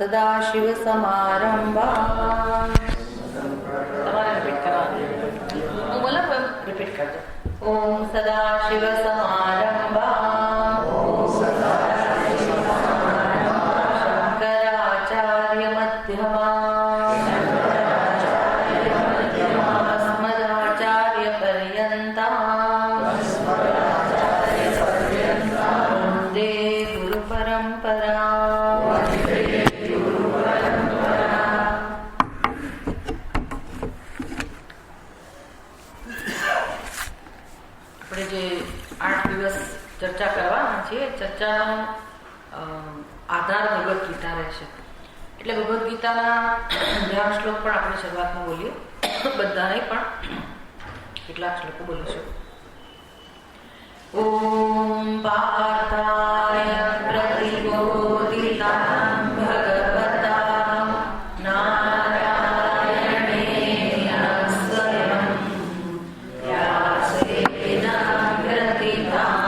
સદાશિવસમારંભા. તમારે રિપીટ કરવાનું. હું બોલો રિપીટ કરજો. ઓમ સદાશિવસમારંભા શંકરાચાર્ય મધ્યમા અસ્મદાચાર્ય પર્યંતા વંદે ગુરુ પરંપરા. ચર્ચા કરવાના છીએ. ચર્ચાનો આધાર ભગવદ્ ગીતા રહેશે. એટલે ભગવદ્ ગીતાના ધ્યાન શ્લોક પણ આપણે શરૂઆતમાં બોલીએ. બધા નહીં પણ કેટલાક શ્લોકો બોલીશું. ઓમ પાર્થાય પ્રતિબોધિતાં ભગવતા નારાયણેન સ્વયં વ્યાસેન ગ્રથિતાં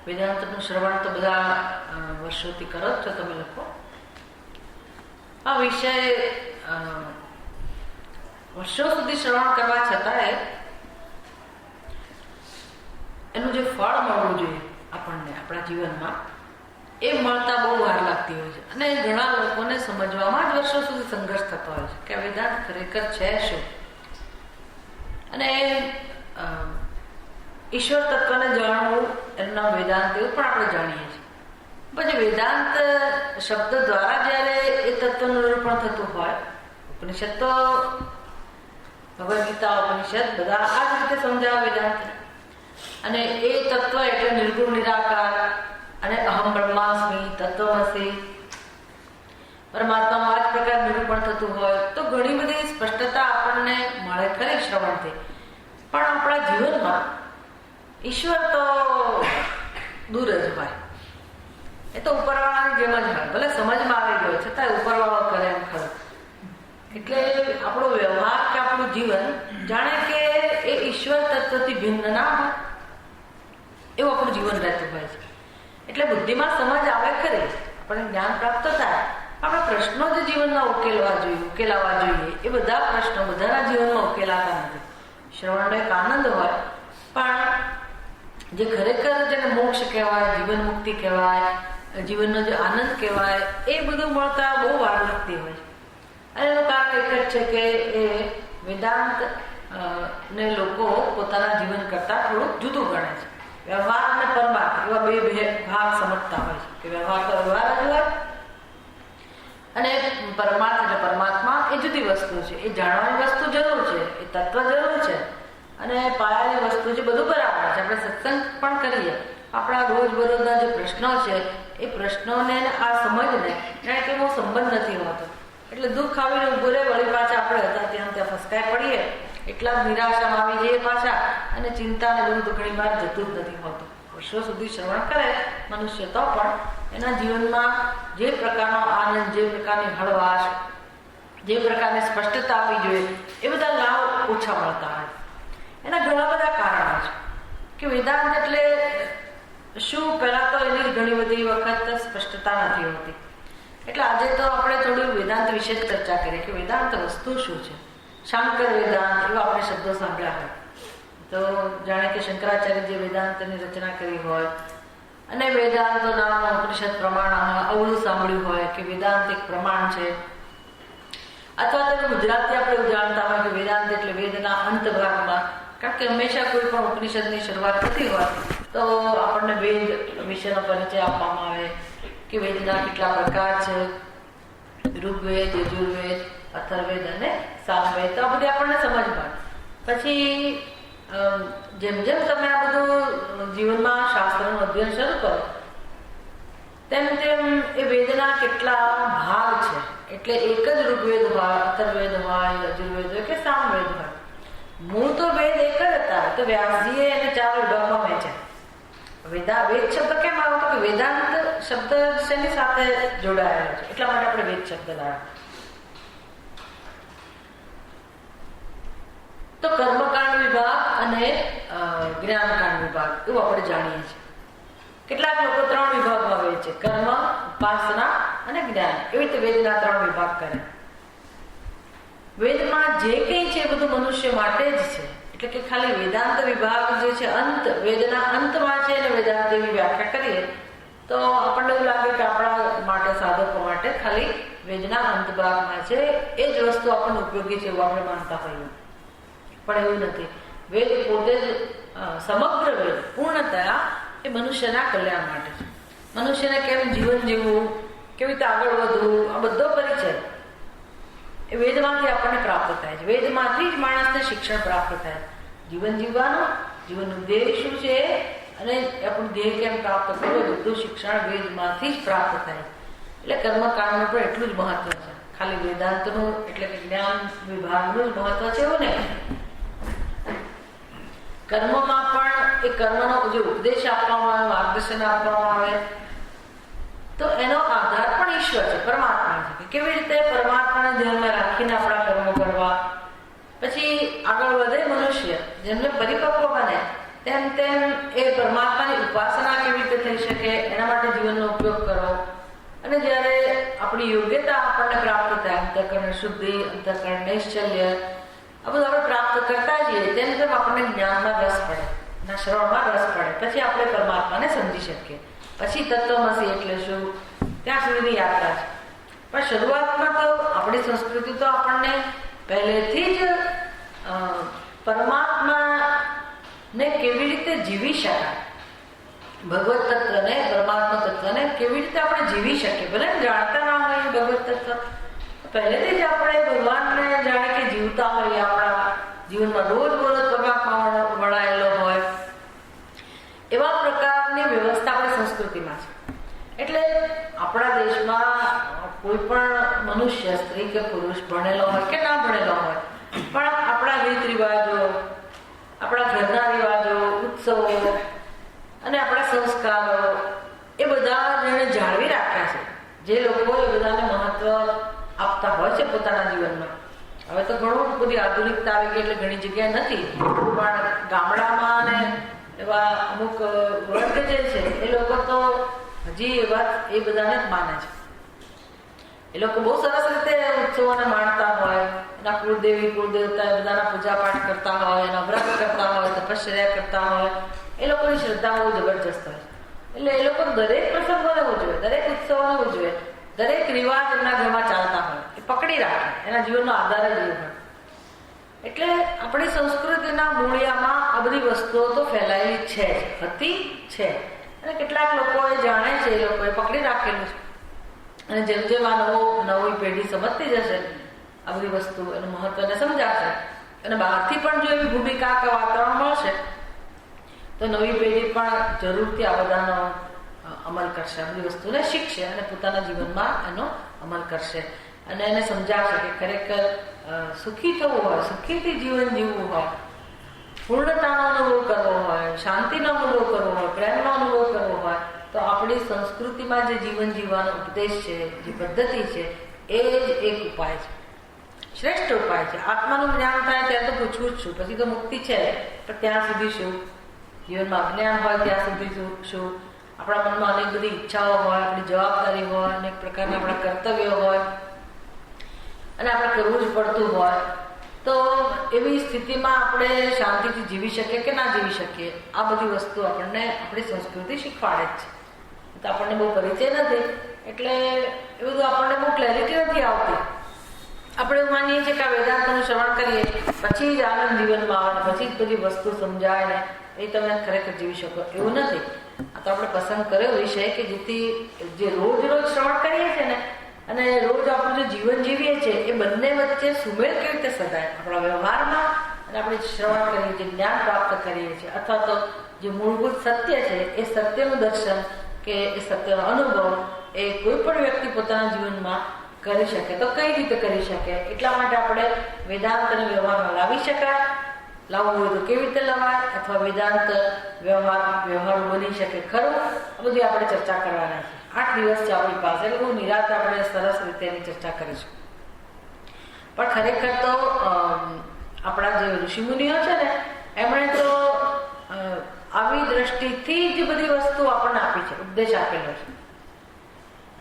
વેદાંતનું શ્રવણ તો બધા વર્ષોથી કરો છો તમે લોકો. આ વિષય વર્ષો સુધી શ્રવણ કરવા છતાંય એનું જે ફળ મળવું જોઈએ આપણને આપણા જીવનમાં એ મળતા બહુ વાર લાગતી હોય છે. અને ઘણા લોકોને સમજવામાં જ વર્ષો સુધી સંઘર્ષ થતો હોય છે કે વેદાંત ખરેખર છે શું. અને ઈશ્વર તત્વને જાણવું એનું નામ વેદાંત, એવું પણ આપણે જાણીએ છીએ. પછી વેદાંત શબ્દ દ્વારા જ્યારે એ તત્વનું નિરૂપણ થતું હોય, ઉપનિષદ તો ભગવદ્ ગીતા ઉપનિષદ બધા આ જ રીતે સમજાવે વેદાંત. અને એ તત્વ એટલે નિર્ગુણ નિરાકાર અને અહમ બ્રહ્માસ્મિ તત્વમસી પરમાત્માનું આ જ પ્રકાર નિરૂપણ થતું હોય તો ઘણી બધી સ્પષ્ટતા આપણને મળે ખરી શ્રવણથી. પણ આપણા જીવનમાં ઈશ્વર તો દૂર જ હોય. એ તો ઉપરવાળાની જેમ જ હોય. ભલે સમજમાં આવી ગયો છતાં ઉપરવાળો કરે એમ ખરો. એટલે આપણો વ્યવહાર કે આપણું જીવન જાણે કે એ ઈશ્વર તત્વથી ભિન્ન ના હોય એવું આપણું જીવન રહેતું હોય છે. એટલે બુદ્ધિમાં સમજ આવે ખરી, આપણને જ્ઞાન પ્રાપ્ત થાય. આપણા પ્રશ્નો જે જીવનમાં ઉકેલાવા જોઈએ એ બધા પ્રશ્નો બધાના જીવનમાં ઉકેલાતા નથી. શ્રવણનો એક આનંદ હોય પણ જે ખરેખર જેને મોક્ષ કહેવાય, જીવન મુક્તિ કહેવાય, જીવનનો જે આનંદ કહેવાય એ બધું મળતા બહુ વાર લાગતી હોય છે. અને એનું કારણ એક જ છે કે એ વેદાંત ને લોકો પોતાના જીવન કરતા થોડું જુદું ગણે છે. વ્યવહાર અને પરમાર્થ એવા બે ભાગ સમજતા હોય છે કે વ્યવહાર તો વ્યવહાર જ હોય અને પરમાર્થ એટલે પરમાત્મા એ જુદી વસ્તુ છે. એ જાણવાની વસ્તુ જરૂર છે, એ તત્વ જરૂર છે અને પાયાની વસ્તુ છે બધું બરાબર છે. આપણે સત્સંગ પણ કરીએ, આપણા રોજબરોજના જે પ્રશ્નો છે એ પ્રશ્નોને આ સમજને જાણે કે બહુ સંબંધ નથી હોતો. એટલે દુઃખ આવીને ઉભું રહે, વળી પાછા આપણે હતા ત્યાં ફસકાઈ પડીએ, એટલા જ નિરાશામાં આવી જઈએ પાછા અને ચિંતા ને બધું તો ઘણી વાર જતું જ નથી હોતું. વર્ષો સુધી શ્રવણ કરે મનુષ્ય તો પણ એના જીવનમાં જે પ્રકારનો આનંદ, જે પ્રકારની હળવાશ, જે પ્રકારની સ્પષ્ટતા આવવી જોઈએ એ બધા લાભ ઓછા મળતા હોય. એના ઘણા બધા કારણો છે કે વેદાંત એટલે શું. પહેલા તો એની ઘણી બધી વખત સ્પષ્ટતા નથી હોતી. એટલે આજે તો આપણે થોડું વેદાંત વિશે જ ચર્ચા કરીએ કે વેદાંત વસ્તુ શું છે. શાંકર વેદાંત એવા આપણે શબ્દો સાંભળ્યા હોય તો જાણે કે શંકરાચાર્ય જે વેદાંતની રચના કરી હોય અને વેદાંત નામ ઉપનિષદ પ્રમાણ અવળું સાંભળ્યું હોય કે વેદાંત એક પ્રમાણ છે, અથવા તો ગુજરાતી આપણે જાણતા હોય કે વેદાંત એટલે વેદના અંત ભાગમાં. કારણ કે હંમેશા કોઈ પણ ઉપનિષદની શરૂઆત થતી હોય તો આપણને વેદ વિશેનો પરિચય આપવામાં આવે કે વેદના કેટલા પ્રકાર છે, ઋગ્વેદ, યજુર્વેદ, અથર્વવેદ અને સામવેદ. તો આ બધી આપણને સમજ પડે. પછી જેમ જેમ તમે આ બધું જીવનમાં શાસ્ત્રનું અધ્યયન શરૂ કરો તેમ તેમ એ વેદના કેટલા ભાગ છે. એટલે એક જ ઋગ્વેદ હોય, અથર્વવેદ હોય, યજુર્વેદ હોય કે સામવેદ હોય. મૂળ તો વેદ એક જ હતા. તો વ્યાસજીએ એને 4 વિભાગમાં વહેંચ્યા. વેદ શબ્દ કેમ આવતો કે વેદાંત શબ્દ શેની સાથે જોડાયેલો છે એટલા માટે આપણે વેદ શબ્દ લાવ્યા. તો કર્મકાંડ વિભાગ અને જ્ઞાનકાંડ વિભાગ એવું આપણે જાણીએ છીએ. કેટલાક લોકો 3 વિભાગમાં વહેંચે, કર્મ, ઉપાસના અને જ્ઞાન. એવી રીતે વેદના 3 વિભાગ કરે. વેદમાં જે કંઈ છે એ બધું મનુષ્ય માટે જ છે. એટલે કે ખાલી વેદાંત વિભાગ જે છે અંત, વેદના અંતમાં છે અને વેદાંત એવી વ્યાખ્યા કરીએ તો આપણને એવું લાગે કે આપણા માટે, સાધકો માટે ખાલી વેદના અંત ભાગમાં છે એ જ વસ્તુ આપણને ઉપયોગી છે એવું આપણે માનતા હોઈએ. પણ એવું નથી. વેદ પોતે જ સમગ્ર વેદ પૂર્ણતયા એ મનુષ્યના કલ્યાણ માટે છે. મનુષ્યને કેમ જીવન જીવવું, કેવી રીતે આગળ વધવું, આ બધો પરિચય એ વેદમાંથી આપણને પ્રાપ્ત થાય છે. વેદમાંથી જ માણસને શિક્ષણ પ્રાપ્ત થાય. જીવન જીવવાનું, જીવનનું ધ્યેય શું છે અને આપણું ધ્યેય કેમ પ્રાપ્ત કરવું, બધું શિક્ષણ વેદમાંથી જ પ્રાપ્ત થાય. એટલે કર્મકાંડનું પણ એટલું જ મહત્વ છે. ખાલી વેદાંતનું એટલે કે જ્ઞાન વિભાગનું જ મહત્વ છે એવું નહીં. કર્મમાં પણ એ કર્મનો જે ઉપદેશ આપવામાં આવે, માર્ગદર્શન આપવામાં આવે તો એનો આધાર પણ ઈશ્વર છે, પરમાત્મા છે. કે કેવી રીતે પરમાત્માને ધ્યાનમાં રાખીને આપણા કર્મો કરવા. પછી આગળ વધે મનુષ્ય, જેમને પરિપક્વ બને તેમ તેમ એ પરમાત્માની ઉપાસના કેવી રીતે થઈ શકે એના માટે જીવનનો ઉપયોગ કરો. અને જ્યારે આપણી યોગ્યતા આપણને પ્રાપ્ત થાય, અંતઃકરણ શુદ્ધિ, અંતઃકરણ નૈશ્ચલ્ય, આ બધું આપણે પ્રાપ્ત કરતા જઈએ તેમ તેમ આપણને જ્ઞાનમાં રસ પડે, એના શ્રવણમાં રસ પડે. પછી આપણે પરમાત્માને સમજી શકીએ. પછી તત્વમસી એટલે શું, ત્યાં સુધીની યાત્રા છે. પણ શરૂઆતમાં તો આપણી સંસ્કૃતિ તો આપણને પહેલેથી જ પરમાત્માને કેવી રીતે જીવી શકાય, ભગવત તત્વને, પરમાત્મા તત્વને કેવી રીતે આપણે જીવી શકીએ. ભલે જાણતા ના હોય ભગવત તત્વ, પહેલેથી જ આપણે ભગવાનને જાણે કે જીવતા હોઈએ, આપણા જીવનમાં રોજ રોજ પરમાત્મા વળાયેલો હોય એવા પ્રકારની વ્યવસ્થા આપણી સંસ્કૃતિમાં છે. એટલે આપણા દેશમાં કોઈ પણ મનુષ્ય, સ્ત્રી કે પુરુષ, ભણેલો હોય કે ના ભણેલો હોય, પણ આપણા રીત રિવાજો, આપણા ઘરના રિવાજો, ઉત્સવો અને આપણા સંસ્કારો એ બધા જેણે જાળવી રાખ્યા છે, જે લોકો એ બધાને મહત્વ આપતા હોય છે પોતાના જીવનમાં. હવે તો ઘણું બધી આધુનિકતા આવી ગઈ એટલે ઘણી જગ્યાએ નથી, પણ ગામડામાં ને એવા અમુક વર્ગ જે છે એ લોકો તો હજી એ વાત એ બધાને જ માને છે. એ લોકો બહુ સરસ રીતે ઉત્સવોને માણતા હોય, એના કુળદેવી કુળદેવતા એ બધાના પૂજા પાઠ કરતા હોય, એના વ્રત કરતા હોય, તપશ્ચર્યા કરતા હોય. એ લોકોની શ્રદ્ધા બહુ જબરજસ્ત હોય. એટલે એ લોકો દરેક પ્રસંગોને ઉજવે, દરેક ઉત્સવોને ઉજવે, દરેક રિવાજ એમના ઘરમાં ચાલતા હોય એ પકડી રાખે, એના જીવનનો આધાર જ એ હોય. એટલે આપણી સંસ્કૃતિના મૂળિયામાં આ બધી વસ્તુઓ તો ફેલાયેલી છે જ, હતી છે, અને કેટલાક લોકો એ જાણે છે, એ લોકોએ પકડી રાખેલું છે. અને જેમ જેમ આ નવી પેઢી સમજતી જશે આ બધી વસ્તુ, એનું મહત્વને સમજાશે, અને બહારથી પણ જો એવી ભૂમિકા કે વાતાવરણ મળશે તો નવી પેઢી પણ જરૂરથી આ બધાનો અમલ કરશે, આ બધી વસ્તુને શીખશે અને પોતાના જીવનમાં એનો અમલ કરશે. અને એને સમજાવશે કે ખરેખર સુખી થવું હોય, સુખીથી જીવન જીવવું હોય, પૂર્ણતાનો અનુભવ કરવો હોય, શાંતિનો અનુભવ કરવો હોય, પ્રેમનો અનુભવ કરવો હોય તો આપણી સંસ્કૃતિમાં જે જીવન જીવવાનો ઉપદેશ છે, જે પદ્ધતિ છે એ જ એક ઉપાય છે. શ્રેષ્ઠ ઉપાય છે. આત્માનું જ્ઞાન થાય ત્યારે તો પૂછવું જ છું, પછી તો મુક્તિ છે, પણ ત્યાં સુધી શું? જીવનમાં અજ્ઞાન હોય ત્યાં સુધી શું? આપણા મનમાં અનેક બધી ઈચ્છાઓ હોય, આપણી જવાબદારી હોય, અનેક પ્રકારના આપણા કર્તવ્યો હોય અને આપણે કરવું જ પડતું હોય, તો એવી સ્થિતિમાં આપણે શાંતિથી જીવી શકીએ કે ના જીવી શકીએ, આ બધી વસ્તુ આપણને આપણી સંસ્કૃતિ શીખવાડે જ છે. તો આપણને બહુ પરિચય નથી એટલે એ બધું આપણને બહુ ક્લેરિટી નથી આવતી. આપણે એવું માનીએ છીએ કે આ વેદાંતનું શ્રવણ કરીએ પછી જ આનંદ જીવનમાં આવે, પછી જ બધી વસ્તુ સમજાય ને એ તમે ખરેખર જીવી શકો, એવું નથી. આ તો આપણે પસંદ કર્યો વિષય કે જેથી જે રોજ શ્રવણ કરીએ છીએ ને અને રોજ આપણું જે જીવન જીવીએ છીએ એ બંને વચ્ચે સુમેળ કેવી રીતે સદાય આપણા વ્યવહારમાં અને આપણે શ્રવણ કરીએ છીએ, જ્ઞાન પ્રાપ્ત કરીએ છીએ, અથવા તો જે મૂળભૂત સત્ય છે એ સત્યનું દર્શન કે એ સત્યનો અનુભવ એ કોઈ પણ વ્યક્તિ પોતાના જીવનમાં કરી શકે. તો કઈ રીતે કરી શકે? એટલા માટે આપણે વેદાંત અને વ્યવહારમાં લાવી શકાય, લાવવું હોય તો કેવી રીતે લવાય, અથવા વેદાંત વ્યવહાર બની શકે ખરું, આ બધી આપણે ચર્ચા કરવાના છે. 8 દિવસ છે આપણી પાસે, એટલે બહુ નિરાંત આપણે સરસ રીતે એની ચર્ચા કરીશું. પણ ખરેખર તો આપણા જે ઋષિમુનિઓ છે ને એમણે તો આવી દ્રષ્ટિથી જ બધી વસ્તુ આપણને આપી છે, ઉપદેશ આપેલો છે.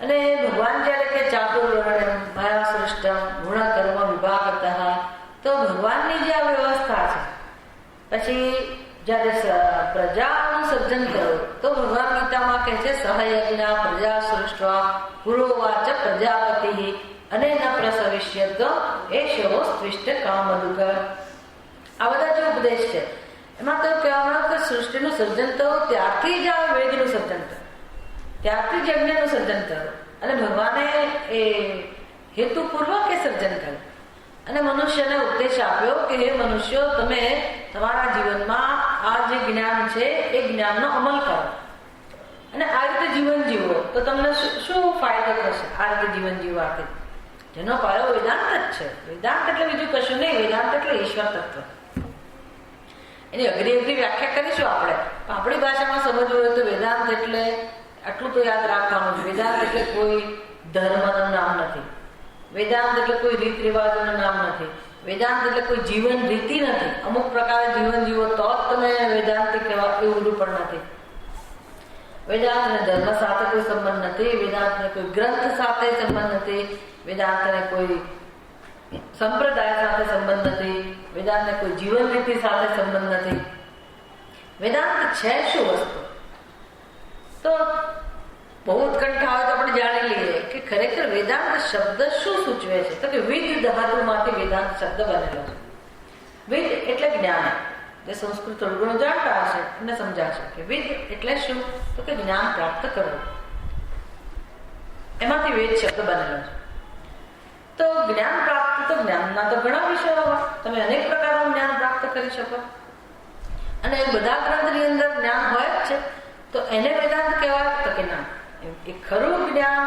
અને ભગવાન જયારે કે ચાતુર્વર્ણ્યમ માયા સૃષ્ટમ ગુણ કર્મ વિભાગતઃ, તો ભગવાનની જે આ વ્યવસ્થા છે, પછી જયારે પ્રજાનું સર્જન કરો તો ભગવાન ગીતામાં કહે છે સહયજ્ઞ પ્રજા સૃષ્ટવા પુરોવાચ પ્રજાપતિ અને ન પ્રસવિષ્યત એશવો સ્વિષ્ટ કામદુક. આ બધા જે ઉપદેશ છે એમાં તો કહેવામાં કે સૃષ્ટિનું સર્જન તો ત્યારથી જ આ વેદનું સર્જન કરો, ત્યારથી જ યજ્ઞનું સર્જન કરો, અને ભગવાને એ હેતુપૂર્વક એ સર્જન કર્યું અને મનુષ્યને ઉપદેશ આપ્યો કે હે મનુષ્યો, તમે તમારા જીવનમાં આ જે જ્ઞાન છે એ જ્ઞાનનો અમલ કરો અને આ રીતે જીવન જીવો તો તમને શું ફાયદો થશે. આ રીતે જીવન જીવવાથી જેનો પાયો વેદાંત જ છે. વેદાંત એટલે બીજું કશું નહીં, વેદાંત એટલે ઈશ્વર તત્વ. એની અઘરી વ્યાખ્યા કરીશું આપણે, આપણી ભાષામાં સમજવું હોય તો વેદાંત એટલે આટલું તો યાદ રાખવાનું છે. વેદાંત એટલે કોઈ ધર્મનું નામ નથી, વેદાંત એટલે કોઈ રીત રિવાજોનું નામ નથી, વેદાંત એટલે કોઈ જીવન રીતિ નથી. અમુક પ્રકારે જીવન જીવો તો જ તમે વેદાંતિક કહેવા, એવું પણ નથી. વેદાંતને ધર્મ સાથે કોઈ સંબંધ નથી, વેદાંતને કોઈ ગ્રંથ સાથે સંબંધ નથી, વેદાંતને કોઈ સંપ્રદાય સાથે સંબંધ નથી, વેદાંતને કોઈ જીવન રીતિ સાથે સંબંધ નથી. વેદાંત છે શું વસ્તુ? તો બહુ ઉત્કંઠા હોય તો આપણે જાણી લઈએ કે ખરેખર વેદાંત શબ્દ શું સૂચવે છે. તો કે વિદ ધાતુમાંથી વેદાંત શબ્દ બનેલો છે. વિદ એટલે જ્ઞાન. જે સંસ્કૃત થોડું ઘણું જાણતા હશે એમને સમજાશે કે વિદ એટલે શું, તો કે જ્ઞાન પ્રાપ્ત કરવું. એમાંથી વેદ શબ્દ બનેલો છે. તો જ્ઞાન પ્રાપ્ત, તો જ્ઞાનના તો ઘણા વિષયો હોય, તમે અનેક પ્રકારનું જ્ઞાન પ્રાપ્ત કરી શકો અને બધા ગ્રંથની અંદર જ્ઞાન હોય જ છે. તો એને વેદાંત કહેવાય તો કે ના, એ ખરું જ્ઞાન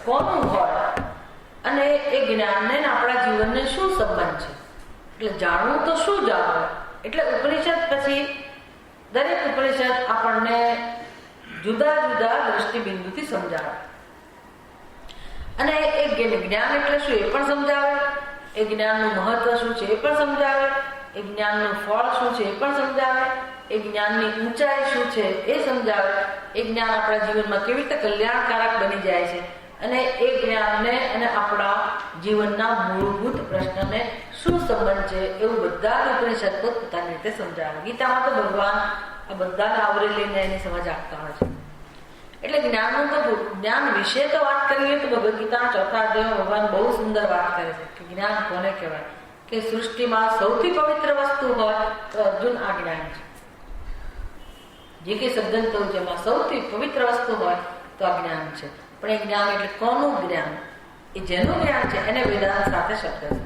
કોનું હોય અને એ જ્ઞાનને આપણા જીવનને શું સંબંધ છે, એટલે જાણવું તો શું જાણવું. એટલે ઉપનિષદ પછી દરેક ઉપનિષદ આપણને જુદા જુદા દ્રષ્ટિબિંદુથી સમજાવે અને એ જ્ઞાન એટલે શું એ પણ સમજાવે, એ જ્ઞાનનું મહત્વ શું છે એ પણ સમજાવે, એ જ્ઞાનનું ફળ શું છે એ પણ સમજાવે, એ જ્ઞાનની ઊંચાઈ શું છે એ સમજાવે, એ જ્ઞાન આપણા જીવનમાં કેવી રીતે કલ્યાણકારક બની જાય છે અને એ જ્ઞાનને અને આપણા જીવનના મૂળભૂત પ્રશ્નને શું સંબંધ છે એવું બધા જ ઉપનિષદ પોતાની રીતે સમજાવે. ગીતામાં તો ભગવાન આ બધાને આવરી લઈને એની સમજ આપતા હોય છે. એટલે જ્ઞાનનું તો જ્ઞાન વિશે તો વાત કરીએ તો ભગવદ્ ગીતાના 4થા અધ્યાયમાં ભગવાન બહુ સુંદર વાત કરે છે કે જ્ઞાન કોને કહેવાય, કે સૃષ્ટિમાં સૌથી પવિત્ર વસ્તુ હોય તો અર્જુન આ જ્ઞાન છે. જે કે સજ્જન થવું છે એમાં સૌથી પવિત્ર વસ્તુ હોય તો આ જ્ઞાન છે. પણ એ જ્ઞાન એટલે કોનું જ્ઞાન? એ જેનું જ્ઞાન છે એને વેદાંત સાથે શબ્દ છે.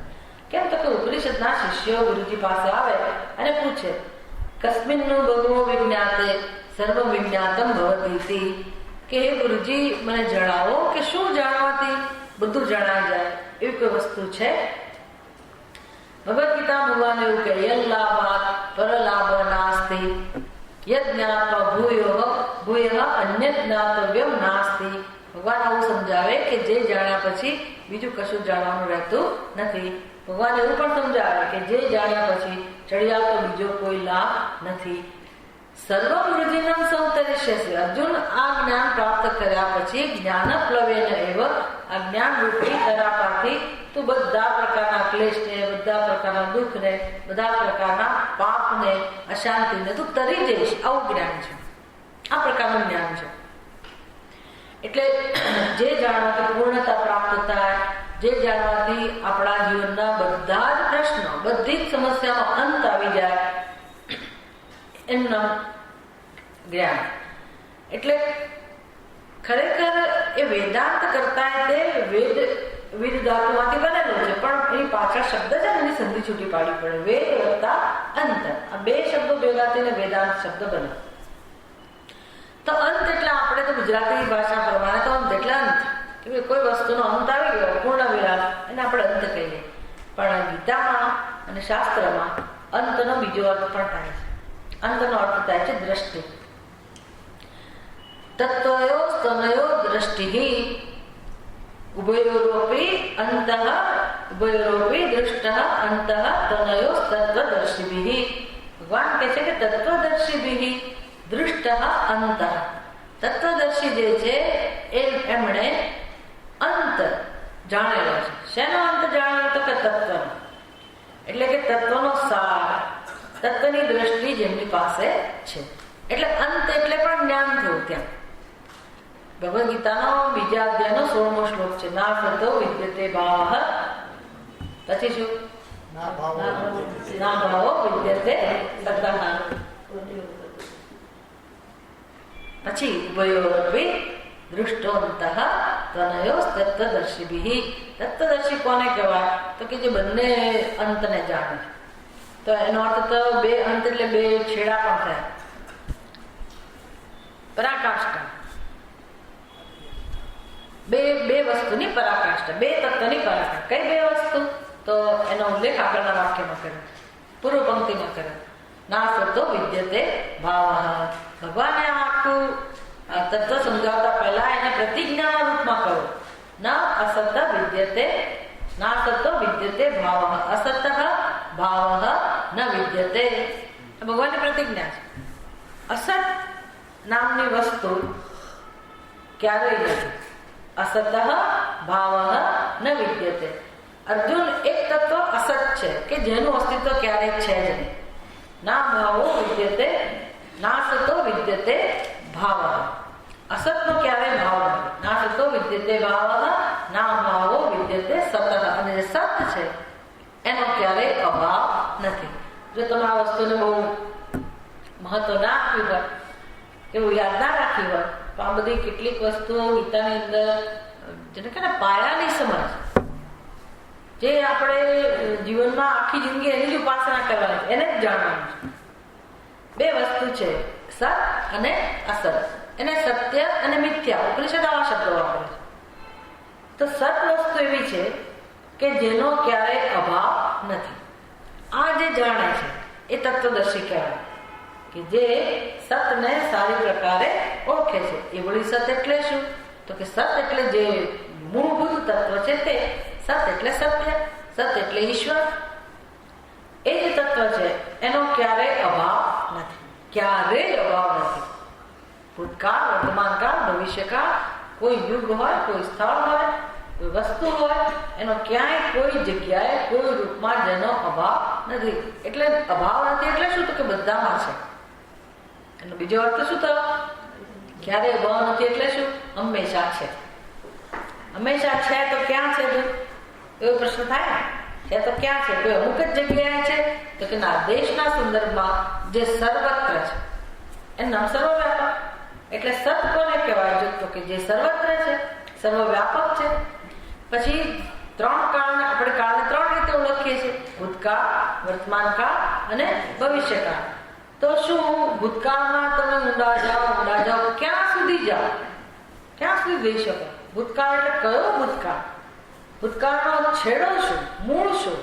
કેમ તો કે ઉપનિષદના શિષ્યો ગુરુજી પાસે આવે અને પૂછે કસ્મિન્નું ભગવો વિજ્ઞાતે સર્વ વિજ્ઞાતમ ભવતી, કે હે ગુરુજી મને જણાવો કે શું જાણવાથી બધું જણાઈ જાય એવી કોઈ વસ્તુ છે? ભગવદ્ ગીતા ભગવાન એવું કહે યલ્લાભાત પરલાભ નાસ્તિ યજ્ઞાત્વા ભૂયઃ અન્ય જ્ઞાતવ્યમ નાસ્તિ. ભગવાન આવું સમજાવે કે જે જાણ્યા પછી બીજું કશું જાણવાનું રહેતું નથી. ભગવાન એવું પણ સમજાવે કે જે જાણ્યા પછી ચડિયાલ તો બીજો કોઈ લાભ નથી. સર્વમ વૃજિનમ સંતરિષ્યસે. અર્જુન આ જ્ઞાન પ્રાપ્ત કર્યા પછી જ્ઞાન પ્લવેન એવ, આ જ્ઞાન રૂપી તરાપાથી તું બધા પ્રકારના ક્લેશને, બધા પ્રકારના દુઃખને, બધા પ્રકારના પાપને, અશાંતિને તું તરી જઈશ. આવું જ્ઞાન છે, આ પ્રકારનું જ્ઞાન છે. એટલે જે જાણવાથી પૂર્ણતા પ્રાપ્ત થાય, જે જાણવાથી આપણા જીવનના બધા જ પ્રશ્નો, બધી જ સમસ્યાનો અંત આવી જાય, એનું નામ જ્ઞાન. એટલે ખરેખર એ વેદાંત કરતા તે વેદ ધાતુમાંથી બનેલું છે, પણ એની પાછળ શબ્દ છે ને એની સંધિ છૂટી પાડવી પડે. વેદ વત્તા અંત, આ બે શબ્દો ભેગા થઈને વેદાંત શબ્દ બને. તો અંત એટલે આપણે તો ગુજરાતી ભાષા પ્રમાણે તો અંત એટલે અંત, કે કોઈ વસ્તુનો અંત આવી ગયો, પૂર્ણ વિરામ, એને આપણે અંત કહીએ. પણ ગીતામાં અને શાસ્ત્રમાં અંતનો બીજો અર્થ પણ થાય છે. અંતનો અર્થ થાય છે દ્રષ્ટિ. તત્વયો સ્તનયો દ્રષ્ટિ ઉભયોરોપી અંતઃ ઉભયોરોપી દૃષ્ટ અંતઃ તનયો તત્વદર્શિભિ. ભગવાન કહે છે કે તત્વદર્શિભિ દૃષ્ટ અંત. તત્વદર્શી જે છે એમણે અંત જાણેલો છે. શેનો અંત જાણેલો? તો કે તત્વનો. એટલે કે તત્વનો સાર, તત્વની દ્રષ્ટિ જેમની પાસે છે. એટલે અંત એટલે પણ જ્ઞાન થયું. ત્યાં ભગવદ્ ગીતાનો બીજા અધ્યાયનો 16મો શ્લોક છે. ના સતો વિદ્યતે ભાવ. પછી શું? ના ભાવો વિદ્યતે સતઃ. પછી ઉભયોરપી દૃષ્ટોંતઃ તનયો તત્વદર્શિભિ. તત્વદર્શી કોને કહેવાય? તો કે જે બંને અંતને જાણે. તો એનો અર્થ તો બે અંત એટલે બે છેડા પણ થાય. પરાકાષ્ઠા, બે વસ્તુની પરાકાષ્ઠા, બે તત્વની પરાકાષ્ઠા. કઈ બે વસ્તુ? તો એનો ઉલ્લેખ આગળના વાક્યમાં કર્યો, પૂર્વ પંક્તિમાં કર્યો. ના સતો વિદ્યતે ભાવ. ભગવાને આખું તત્વ સમજાવતા પહેલા એને પ્રતિજ્ઞાના રૂપમાં કહ્યું. ના અસત વિદ્યતે, ના સતો વિદ્યતે ભાવ. અસત ભાવ ન વિદ્યતે. ભગવાનની પ્રતિજ્ઞા છે. અસત નામની વસ્તુ ક્યારેય નથી. અસત ભાવ ન વિદ્યતે. અર્જુન, એક તત્વ અસત છે કે જેનું અસ્તિત્વ ક્યારેય છે જ નહીં. ના ભાવો વિદ્યતે, ના સતો વિદ્યતે ભાવ. અસતનો ક્યારેય ભાવ નથી. ના સતો વિદ્યતે ભાવ, ના ભાવો વિદ્યતે સત. અને જે સત છે એનો ક્યારેય અભાવ નથી. જો તમે આ વસ્તુને બહુ મહત્વ ના આપ્યું હોય, એવું યાદ ના રાખ્યું હોય, તો આ બધી કેટલીક વસ્તુઓ ગીતાની અંદર જેને કહે ને પાયાની સમજ, જે આપણે જીવનમાં આખી જિંદગી એની જ ઉપાસના કરવાની, એને જ જાણવાનું છે. બે વસ્તુ છે, સત અને અસત. એને સત્ય અને મિથ્યા, ઉપનિષદ આવા શબ્દો વાપરે છે. તો સત વસ્તુ એવી છે કે જેનો ક્યારેય અભાવ નથી. આ જે જાણે છે એ તત્વદર્શી કહેવાય, કે જે સતને સારી પ્રકારે ઓળખે છે. એ વળી સત એટલે શું? તો કે સત એટલે જે મૂળભૂત તત્વ છે તે. સત એટલે સત્ય, સત એટલે ઈશ્વર. એ જે તત્વ છે એનો ક્યારેય અભાવ નથી, ક્યારેય અભાવ નથી. ભૂતકાળ, વર્તમાનકાળ, ભવિષ્યકાળ, કોઈ યુગ હોય, કોઈ સ્થળ હોય, કોઈ વસ્તુ હોય, એનો ક્યાંય કોઈ જગ્યાએ કોઈ રૂપમાં જેનો અભાવ નથી. એટલે અભાવ નથી એટલે શું? તો કે બધામાં છે. એનો બીજો અર્થ શું થયો? ક્યારેય અભાવ નથી એટલે શું? હંમેશા છે. હંમેશા છે તો ક્યાં છે? એવો પ્રશ્ન થાય છે તો ક્યાં છે? કોઈ અમુક જ જગ્યાએ છે? તો કે ના, દેશના સંદર્ભમાં જે સર્વત્ર છે એનું નામ સર્વવ્યાપક. એટલે સત કોને કહેવાય? તો કે જે સર્વત્ર છે, સર્વવ્યાપક છે. પછી ત્રણ કાળને આપણે કાળને ત્રણ રીતે ઓળખીએ છીએ: ભૂતકાળ, વર્તમાનકાળ અને ભવિષ્યકાળ. તો શું ભૂતકાળમાં તમે ઊંડા જાઓ, ક્યાં સુધી જાઓ? ક્યાં સુધી જઈ શકો? ભૂતકાળ એટલે કયો ભૂતકાળ? ભૂતકાળનો છેડો શું? મૂળ શું?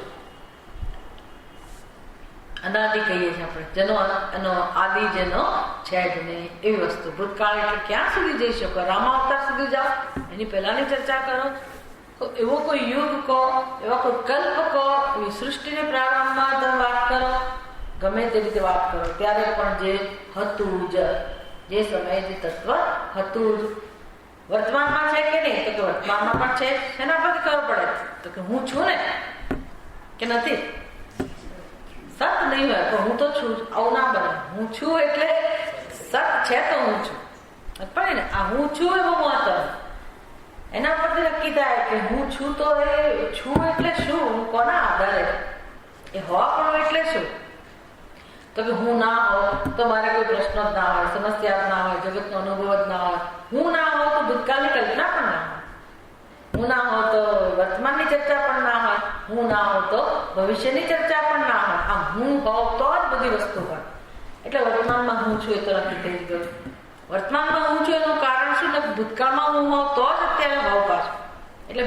અનાદિ કહીએ છીએ આપણે, જેનો એનો આદિ જેનો છે જ નહીં એવી વસ્તુ. ભૂતકાળ એટલે ક્યાં સુધી જઈ શકો? રામાવતાર સુધી જાઓ, એની પહેલાની ચર્ચા કરો. એવો કોઈ યુગ કહો, એવા કોઈ કલ્પ કહો, એવી સૃષ્ટિને પ્રારંભમાં તમે વાત કરો, ગમે તે રીતે વાત કરો, ત્યારે પણ જે હતું જ, જે સમયે જે તત્વ હતું જ વર્તમાનમાં છે કે નહીં? તો કે વર્તમાનમાં પણ છે. એના પરથી ખબર પડે તો કે હું છું ને કે નથી. સત નહીં હોય તો હું તો છું, આવું ના બને. હું છું એટલે સત છે તો હું છું. પણ ને આ હું છું એ બહુ મહત્વ. એના પરથી નક્કી થાય કે હું છું તો એ છું એટલે શું, હું કોના આધારે, એ હોવા પણ એટલે શું? તો કે હું ના હોઉં તો મારે કોઈ પ્રશ્ન જ ના હોય, સમસ્યા જ ના હોય, જગતનો અનુભવ જ ના હોય. હું ના હોઉં તો ભૂતકાળની કલ્પના પણ ના હોય. હું ના હોઉં તો વર્તમાનની ચર્ચા પણ ના હોય. હું ના હોઉં તો ભવિષ્યની ચર્ચા પણ ના હોય. આમ હું હોઉં તો જ બધી વસ્તુ હોય. એટલે વર્તમાનમાં હું છું એ તો નક્કી થઈ ગયું. વર્તમાનમાં હું છું એનું કારણ શું? ભૂતકાળમાં હું હોઉં તો જ અત્યારે હોઉં પાછું. એટલે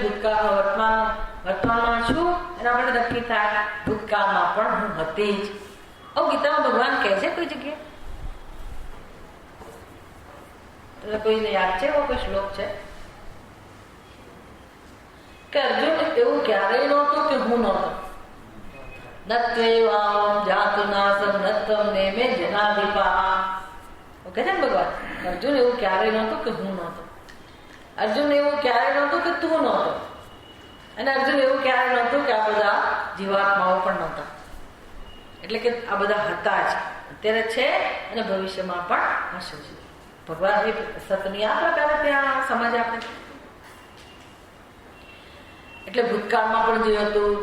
વર્તમાનમાં શું એના માટે નક્કી થાય. ભૂતકાળમાં પણ હું હતી જ. ગીતામાં ભગવાન કહે છે કોઈ જગ્યાએ, કોઈને યાદ છે એવો કોઈ શ્લોક છે કે અર્જુન એવું ક્યારેય નહોતું કે હું નહોતો. નત્વેવામ જાતુ નાસમ નત્વમ નેમે જનાધિપા. કહે છે ને ભગવાન, અર્જુન એવું ક્યારેય નહોતું કે હું નહોતો. અર્જુન એવું ક્યારેય નહોતું કે તું નહોતો. અને અર્જુન એવું ક્યારેય નહોતું કે આ બધા જીવાત્માઓ પણ નહોતા. એટલે કે આ બધા હતા જ, અત્યારે છે અને ભવિષ્યમાં પણ હશે. ભગવાન એ સતની આ પ્રકારે ત્યાં સમજ આપે. એટલે ભૂતકાળમાં પણ જે હતું,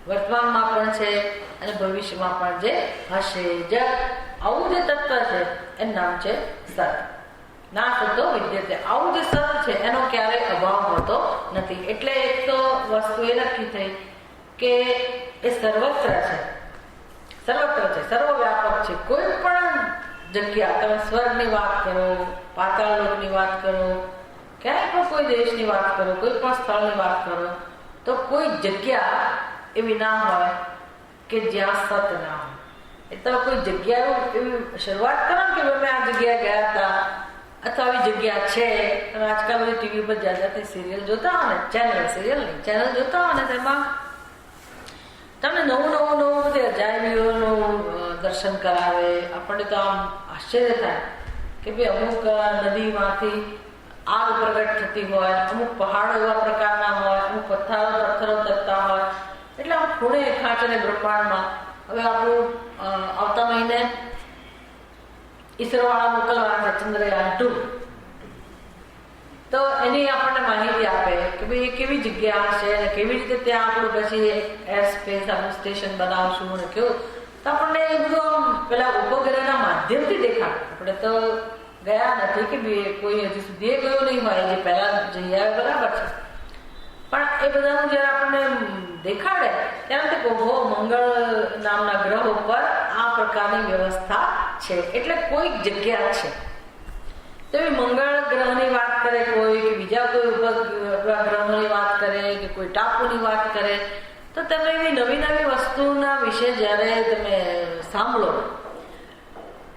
વર્તમાનમાં પણ છે અને ભવિષ્યમાં પણ જે હશે. જ આવું જે તત્વ છે એનું નામ છે સત. ના સતો વિદ્યતે. આવું જે સત છે એનો ક્યારેય અભાવ હોતો નથી. એટલે એક તો વસ્તુ એ નક્કી થઈ કે એ સર્વત્ર છે, સર્વત્ર છે, સર્વવ્યાપક છે. કોઈ પણ જગ્યા, તમે સ્વર્ગની વાત કરો, પાતાળ લોકની વાત કરો, ક્યાંય પણ કોઈ દેશની વાત કરો, કોઈ પણ સ્થળની વાત કરો, તો કોઈ જગ્યા એવી ના હોય કે જ્યાં સત ના હોય. એટલે કોઈ જગ્યા એવી શરૂઆત કરો કે અમે આ જગ્યાએ ગયા હતા અથવા આવી જગ્યા છે. અને આજકાલ બધી ટીવી પર જ્યાં જ્યાં સિરિયલ જોતા હોય ને, ચેનલ જોતા હોય ને, તેમાં તમને નવું બધી અજાયબીઓનું દર્શન કરાવે. આપણને તો આમ આશ્ચર્ય થાય કે ભાઈ અમુક નદીમાંથી આગ પ્રગટ થતી હોય, અમુક પહાડો એવા પ્રકારના હોય, અમુક પથ્થરો તરતા હોય. એટલે આમ ખૂણે ખાંચ અને બ્રહ્માંડમાં. હવે આપણું આવતા મહિને ઈસરોવાળા મોકલવાના છે ચંદ્રયાન 2. તો એની આપણને માહિતી આપે કે ભાઈ એ કેવી જગ્યા છે અને કેવી રીતે ત્યાં આપણું પછી એર સ્પેસ આપણું સ્ટેશન બનાવશું અને કેવું. તો આપણને એ બધું પેલા ઉપગ્રહના માધ્યમથી દેખાડ. આપણે તો ગયા નથી કે કોઈ હજી સુધી એ ગયું નહીં હોય, જે પહેલા જઈ આવે બરાબર છે, પણ એ બધાનું જયારે આપણને દેખાડે ત્યારે મંગળ નામના ગ્રહ ઉપર આ પ્રકારની વ્યવસ્થા છે. એટલે કોઈક જગ્યા છે. તો એ મંગળ ગ્રહની વાત કરે કોઈ, કે બીજા કોઈ ઉપગ્રહોની વાત કરે, કે કોઈ ટાપુની વાત કરે, તો તમે એવી નવી નવી વસ્તુના વિશે જ્યારે તમે સાંભળો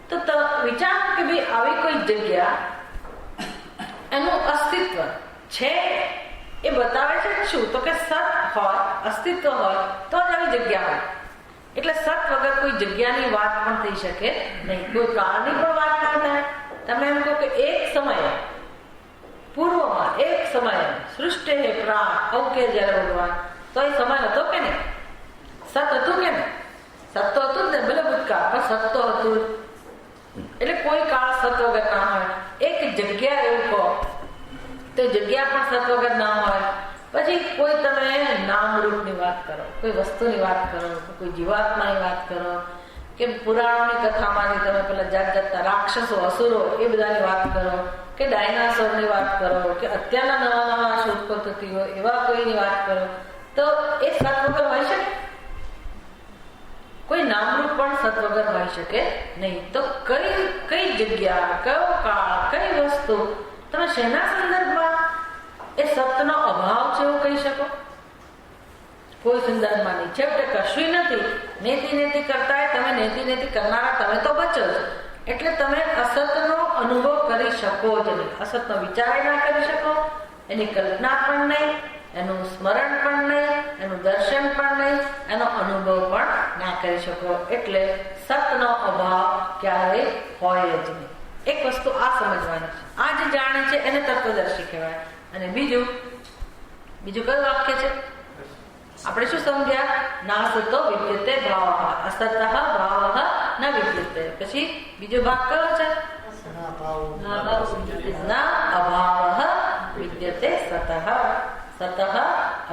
તો વિચારો કે ભાઈ આવી કોઈ જગ્યા એનું અસ્તિત્વ છે. એ બતાવે છે શું? તો કે સત હોય, અસ્તિત્વ હોય તો જ આવી જગ્યા હોય. એટલે સત વગર કોઈ જગ્યાની વાત પણ થઈ શકે નહીં, કોઈ કાળની પણ વાત ના થાય. તમે એમ કહો કે એક સમયે પૂર્વમાં, એક સમયે સૃષ્ટિ પ્રાણ અવકે જયારે ભગવાન, તો એ સમય હતો કે નહીં? સત હતું કે નહીં? સત તો હતું જ ને, ભલે ભૂતકાળ, પણ સત તો હતું. એટલે કોઈ કાળ સત વગર ના હોય. એક જગ્યા એવું કહો તો જગ્યા પણ સત વગર ના હોય. પછી કોઈ તમે નામરૂપની વાત કરો, કોઈ વસ્તુની વાત કરો, કોઈ જીવાત્માની વાત કરો, કે પુરાણોની કથામાંથી તમે પેલા જાત જાતના રાક્ષસો, અસુરો એ બધાની વાત કરો, કે ડાયનાસોરની વાત કરો, કે અત્યારના નવા શોધખોળ થતી હોય એવા કોઈની વાત કરો, તો એ સત વગર હોય શકે? કોઈ નામરૂપ પણ સત વગર હોય શકે નહીં. તો કઈ જગ્યા, કયો કાળ, કઈ વસ્તુ, તમે શેના સંદર્ભમાં એ સતનો અભાવ છે એવું કહી શકો? કોઈ સંદર્ભમાં નહીં. છેવટે કશું નથી. નેતિ કરતા તમે નેતિ કરનારા તમે તો બચો છો, એટલે તમે અસતનો અનુભવ કરી શકો જ નહીં. અસતનો વિચાર ના કરી શકો, એની કલ્પના પણ નહીં, એનું સ્મરણ પણ નહીં, એનું દર્શન પણ નહીં, એનો અનુભવ પણ ના કરી શકો. એટલે સતનો અભાવ ક્યારેય હોય જ નહીં. એક વસ્તુ આ સમજવાની છે. આ જે જાણે છે એને તત્વદર્શી કહેવાય. અને બીજું કયું વાક્ય છે? આપણે શું સમજ્યા? નાસતો વિદ્યતે ભાવ, અસત ભાવ ન વિદ્યતે. પછી બીજો ભાગ કયો છે? ના અભાવ વિદ્યતે સતઃ, સતઃ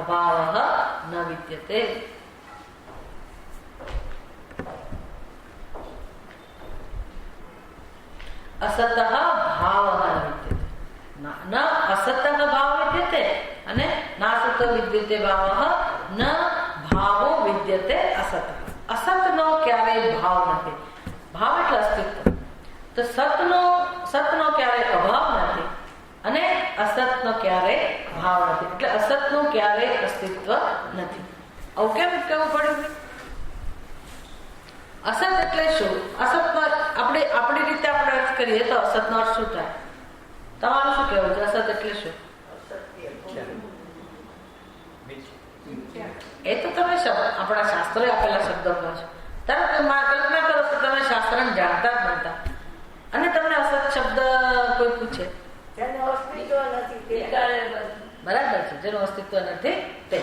અભાવ ન વિદ્યતે. અસત ભાવ વિદ્યતે, ન અસત ભાવ વિદ્યતે અને નાસત વિદ્યતે ભાવ, ન ભાવો વિદ્યતે અસત. અસતનો ક્યારેય ભાવ નથી. ભાવ એટલે અસ્તિત્વ. તો સતનો ક્યારેય અભાવ નથી અને અસતનો ક્યારેય ભાવ નથી. એટલે અસતનું ક્યારેય અસ્તિત્વ નથી. આવું કેમ કહેવું પડ્યું? અસત એટલે શું? અસતનો આપણી રીતે આપણે અર્થ કરીએ તો અસતનો અર્થ શું થાય? તમારું શું કહેવું છે? અસત એટલે શું? એ તો તમે આપણા શાસ્ત્રોએ આપેલા શબ્દો કહો છો. તરત કલ્પના કરો તો તમે શાસ્ત્ર જાણતા જ નહોતા અને તમને અસત શબ્દ કોઈ પૂછે, બરાબર છે, જેનું અસ્તિત્વ નથી તે.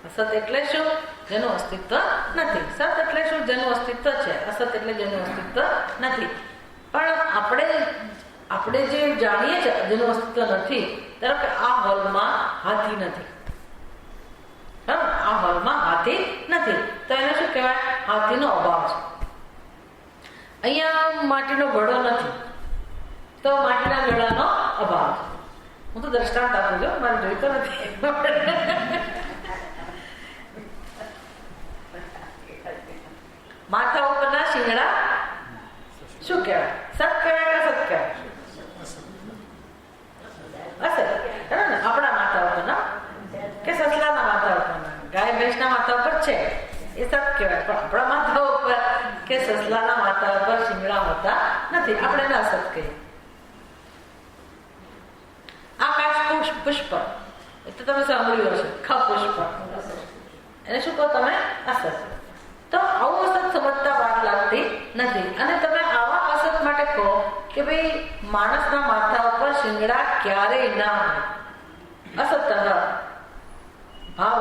અસત એટલે શું? જેનું અસ્તિત્વ નથી. સત એટલે શું? જેનું અસ્તિત્વ છે. અસત એટલે જેનું અસ્તિત્વ નથી. પણ આપણે જે જાણીએ છીએ જેનું અસ્તિત્વ નથી, ધારો કે આ હોલમાં હાથી નથી, આ હોલમાં હાથી નથી, તો એને શું કહેવાય? હાથીનો અભાવ છે. અહીંયા માટીનો ઘડો નથી, તો માટીના ઘડાનો અભાવ છે. હું તો દ્રષ્ટાંત આપું છું, મારે જોઈતો નથી. માથા ઉપરના શિંગડા શું કહેવાય? સત કહેવાય કે અસત કહેવાય? અસત. આપણા માથા ઉપરના કે સસલાના માથા ઉપરના, ગાય ભેંસના માથા ઉપર છે એ સત કહેવાય. પણ આપણા માથા ઉપર કે સસલાના માથા ઉપર શિંગડા હોતા નથી, આપણે એને અસત કહીએ. આકાશ પુષ્પ એ તો તમે સાંભળ્યું હશે, ખ પુષ્પ, એને શું કહો તમે? અસત. તો આવું અસત સમજતા વાર લાગતી નથી. અને તમે આવા અસત માટે કહો કે ભાઈ માણસના માથા ઉપર શિંગડા ક્યારેય ના હોય, અસત ભાવ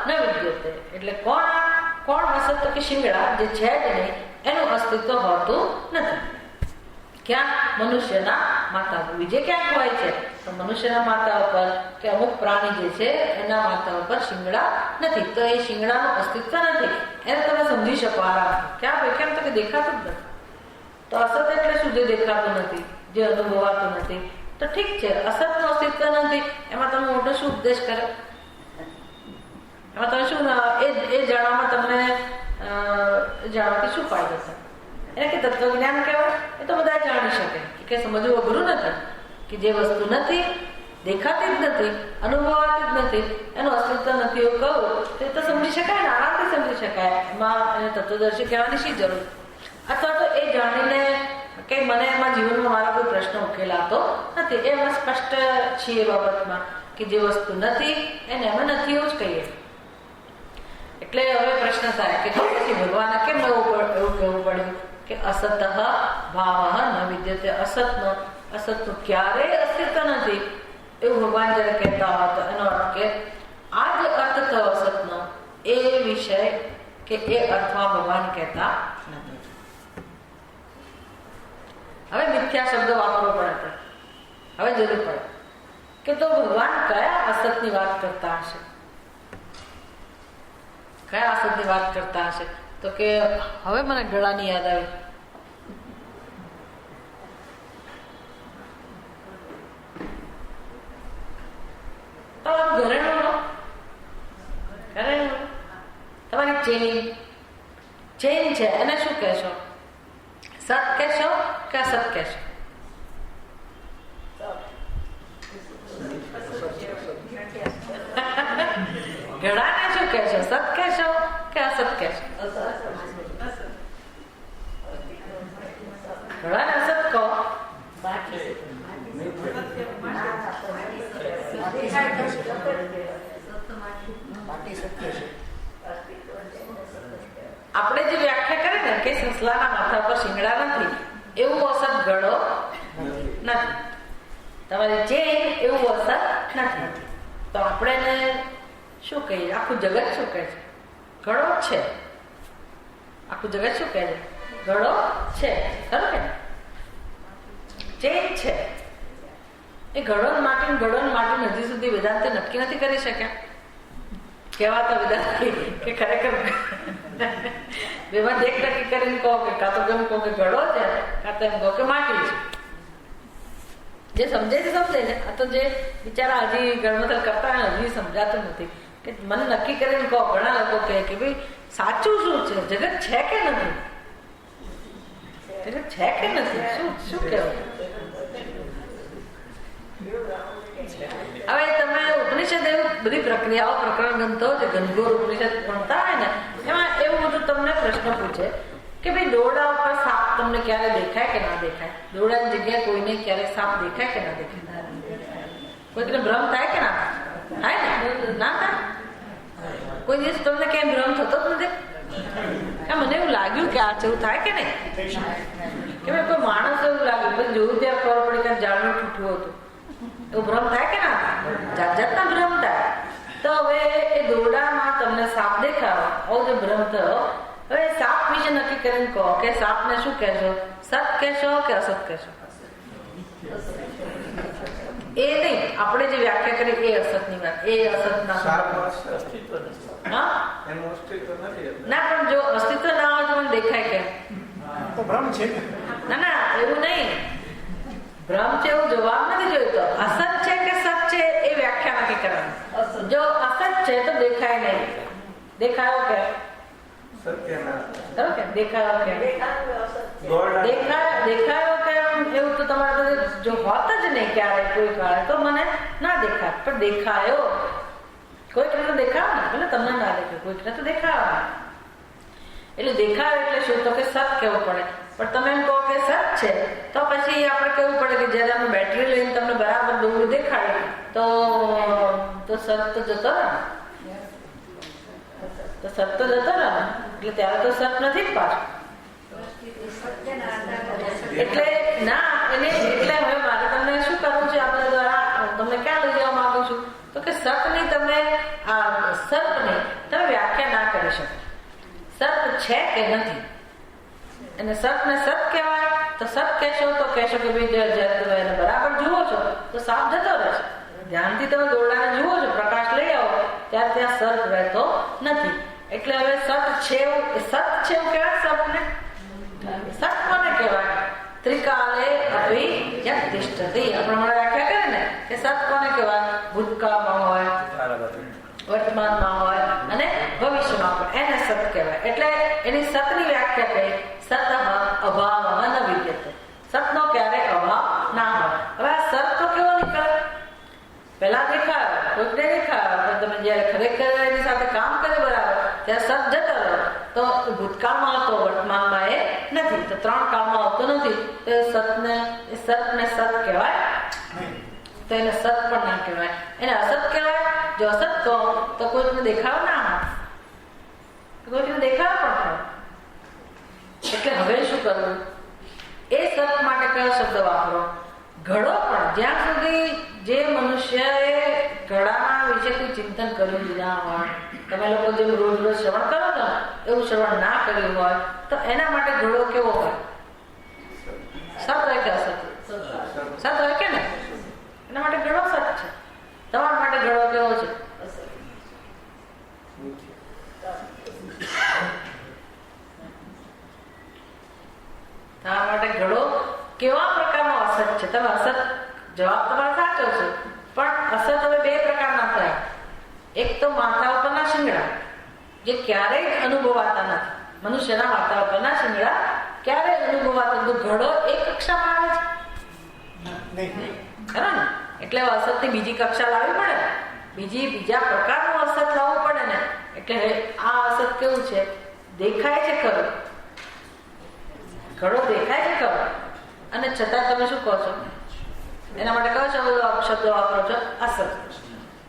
ન વિદ્યતે. એટલે કોણ અસત? કે શિંગડા જે છે જ નહીં, એનું અસ્તિત્વ હોતું નથી. ક્યાં? મનુષ્યના માથા ઉપર. બીજે ક્યાંક હોય છે, તો મનુષ્યના માથા ઉપર કે અમુક પ્રાણી જે છે એના માથા ઉપર શિંગડા નથી, તો એ શિંગડાનું અસ્તિત્વ નથી. એને તમે સમજી શકો આરામથી. ક્યાં ભાઈ? કેમ? તો કે દેખાતું જ નથી. તો અસત એટલે શું? જે દેખાતું નથી, જે અનુભવાતું નથી. તો ઠીક છે, અસતનું અસ્તિત્વ નથી, એમાં તમે મોટો શું ઉપદેશ કર્યો? એમાં તમે શું એ જાણવામાં તમને જાણવાથી શું ફાયદો થાય? એને કે તત્વજ્ઞાન કહેવાય. એ તો બધા જાણી શકે કે સમજવું અઘરું નથી, કે જે વસ્તુ નથી, દેખાતી જ નથી, અનુભવાતી જ નથી, એનું અસ્તિત્વ નથી એવું કહું તો એ તો સમજી શકાય ને, આરામથી સમજી શકાય. એમાં એને તત્વદર્શી કહેવાની શી જરૂર? અથવા તો એ જાણીને કે મને એમાં જીવનમાં મારા કોઈ પ્રશ્ન ઉકેલાતો નથી, એમાં સ્પષ્ટ છીએ બાબતમાં કે જે વસ્તુ નથી એને અમે નથી એવું જ કહીએ. એટલે હવે પ્રશ્ન થાય કે પછી ભગવાને કેમ એવું કહેવું પડ્યું કે અસત ભાવ ન વિદ્યતે. અસતનું ક્યારેય અસ્તિત્વ નથી એવું ભગવાન જયારે કહેતા હોય તો એનો અર્થ કે આ જે અર્થ થયો અસતનો, એ વિષય કે એ અર્થમાં ભગવાન કહેતા નથી. હવે મિથ્યા શબ્દ વાપરવો પડે, હવે જરૂર પડે કે તો ભગવાન કયા અસતની વાત કરતા હશે? કયા અસતની વાત કરતા હશે? તો કે હવે મને ગળાની યાદ આવી. તમારી ચેન છે એને શું કહેશો? સત કહેશો કે અસત કહેશો? ઘડાને શું કહેશો? સત કહેશો કે અસત કહેશો? ઘડાને અસત શિંગડા નથી એવું અસત ઘડો નથી, તમારી ચેન એવું અસત નથી. તો આપણે શું કહીએ? આખું જગત શું કહે છે? ઘડો છે. આખું જગત શું કહે છે? ઘડો છે. ખરું કે ચેન છે. એ ઘડો માટે હજી સુધી વેદાંતે નક્કી નથી કરી શક્યા. કહેવાતા વેદાંત કે ખરેખર બેમાં એક નક્કી કરીને કહો કે કાં તો એમ કહો કે ઘડો છે, કાં તો એમ કહો કે માટી છે. જે સમજે છે સમજે છે. આ તો જે બિચારા હજી ગણમતલ કરતા હજી સમજાતું નથી કે મને નક્કી કરીને કહો. ઘણા લોકો કહે કે ભાઈ સાચું શું છે? જગત છે કે નથી? જગત છે કે નથી? શું કહેવું? હવે તમે ઉપનિષદ એવું બધી પ્રક્રિયાઓ પ્રકરણ ગ્રંથો જે ઘનઘોર ઉપનિષદ ભણતા હોય ને એમાં એવું બધું તમને પ્રશ્ન પૂછે કે ભાઈ દોરડા ઉપર સાપ તમને ક્યારે દેખાય કે ના દેખાય? દોરડાની જગ્યાએ કોઈને ક્યારે સાપ દેખાય કે ના દેખાય? કોઈને ભ્રમ થાય કે ના થાય? ને ના થાય? કોઈ દિવસ તમને ક્યાંય ભ્રમ થતો જ નથી? મને એવું લાગ્યું કે આ જેવું થાય કે નહીં? કે ભાઈ કોઈ માણસ એવું લાગ્યું પછી જોયું ત્યાં ખબર પડી કે ઝાડનું ઠૂઠું હતું. એવું ભ્રમ થાય કે ના થાય? જાત જાતના ભ્રમ થાય. તો હવે એ દોરડામાં તમને સાપ દેખાવો, આવો જે ભ્રમ થયો, હવે સાપ વિશે નક્કી કરીને કહો કે સાપને શું કહેશો? સત કહેશો કે અસત કહેશો? એ નહીં, આપણે જે વ્યાખ્યા કરી એ અસતની વાત. એ અસતના ના, પણ જો અસ્તિત્વ ના હોય તો મને દેખાય કે ભ્રમ છે. ના એવું નહીં. ભ્રમ છે એવું જવાબ નથી જોઈતો. અસત છે કે સત છે એ વ્યાખ્યા નક્કી કરવાની. જો અસત છે તો દેખાય નહીં. દેખાયો કે દેખાયો કે એવું તો તમારે જો હોત જ નહીં ક્યારે કોઈ કાળે તો મને ના દેખાય. પણ દેખાયો કોઈકને તો દેખાવ ને, એટલે તમને ના દેખાય, કોઈકને તો દેખાવ. એટલે દેખાવ એટલે શું? તો કે સત કેવું પડે. પણ તમે એમ કહો કે સત છે તો પછી આપણે કેવું પડે કે જયારે અમે બેટરી લઈને તમને બરાબર દોરું દેખાડે તો સત તો જતો ને, તો સત તો જતો ને, એટલે ત્યારે તો સત નથી જ પાછું. એટલે ના એને એટલે હવે મારે તમને શું કરવું છે આપણા દ્વારા તમને ક્યાં લઈ જવા માંગુ છું તો કે સતની તમે સતની તમે વ્યાખ્યા ના કરી શકો. સત છે કે નથી, અને સત ને સત કહેવાય તો સત કહેશો તો કહેશો કે ભાઈ જયારે તમે એને બરાબર જુઓ છો તો સાપ જતો રહેશે. ધ્યાનથી તમે દોરડાને જુઓ છો, પ્રકાશ લઈ આવો ત્યારે ત્યાં સત રહેતો નથી. એટલે હવે સત છે એવું કહેવાય. સતને સત કોને કહેવાય? ત્રિકાલે અભિયતિષ્ઠતિ. આપણે હમણાં વ્યાખ્યા કરે ને કે સત કોને કહેવાય? ભૂતકાળમાં હોય, વર્તમાનમાં હોય અને ભવિષ્યમાં પણ એને સત કહેવાય. એટલે એની સતની વ્યાખ્યા કહી સત અભાવ ન વિદ્યતે. સતનો ક્યારે અભાવ ના હોય. હવે આ સત તો કેવો નીકળે? પેલા દેખાયો, કોઈને દેખાયો, તમે જયારે ખરેખર એની સાથે કામ કરે બરાબર ત્યારે સત જતો રહ્યો તો ભૂતકાળમાં આવતો, વર્તમાનમાં એ નથી, તો 3 કાળમાં આવતો નથી. તો સતને સત કહેવાય તો એને સત પણ ના કહેવાય, એને અસત કહેવાય. જો અસત કહો તો કોઈને દેખાવ ના હોય, કોઈને દેખાવ પણ થાય. એટલે હવે શું કરવું? એ સત માટે કયો શબ્દ વાપરો? ઘડો. પણ જ્યાં સુધી જે મનુષ્યએ ઘડાના વિશે કોઈ ચિંતન કર્યું જ ના હોય, તમે લોકો જેમ રોજ શ્રવણ કરો છો એવું શ્રવણ ના કર્યું હોય તો એના માટે ઘડો કેવો હોય? સત હોય કે અસત? સત હોય કે ને? એના માટે ઘડો સત છે. તમારા માટે ઘડો કેવો છે? તમારા માટે ઘડો કેવા પ્રકારનો અસત છે? તમે અસત જવાબ તમારો સાચો છે, પણ અસત હવે 2 પ્રકારના થાય. એક તો માથા ઉપરના શિંગડા જે ક્યારેય અનુભવાતા નથી. મનુષ્યના માથા ઉપરના શિંગડા ક્યારેય અનુભવાતા. તો ઘડો એક કક્ષામાં આવે છે ખરા ને? એટલે અસતની બીજી કક્ષા લાવવી પડે, બીજા પ્રકારનું અસત લાવવું પડે ને. એટલે આ અસત કેવું છે? દેખાય છે ખરું, ઘડો દેખાય છે ખરો, અને છતાં તમે શું કહો છો? એના માટે કયો શબ્દ વાપરો છો? અસત.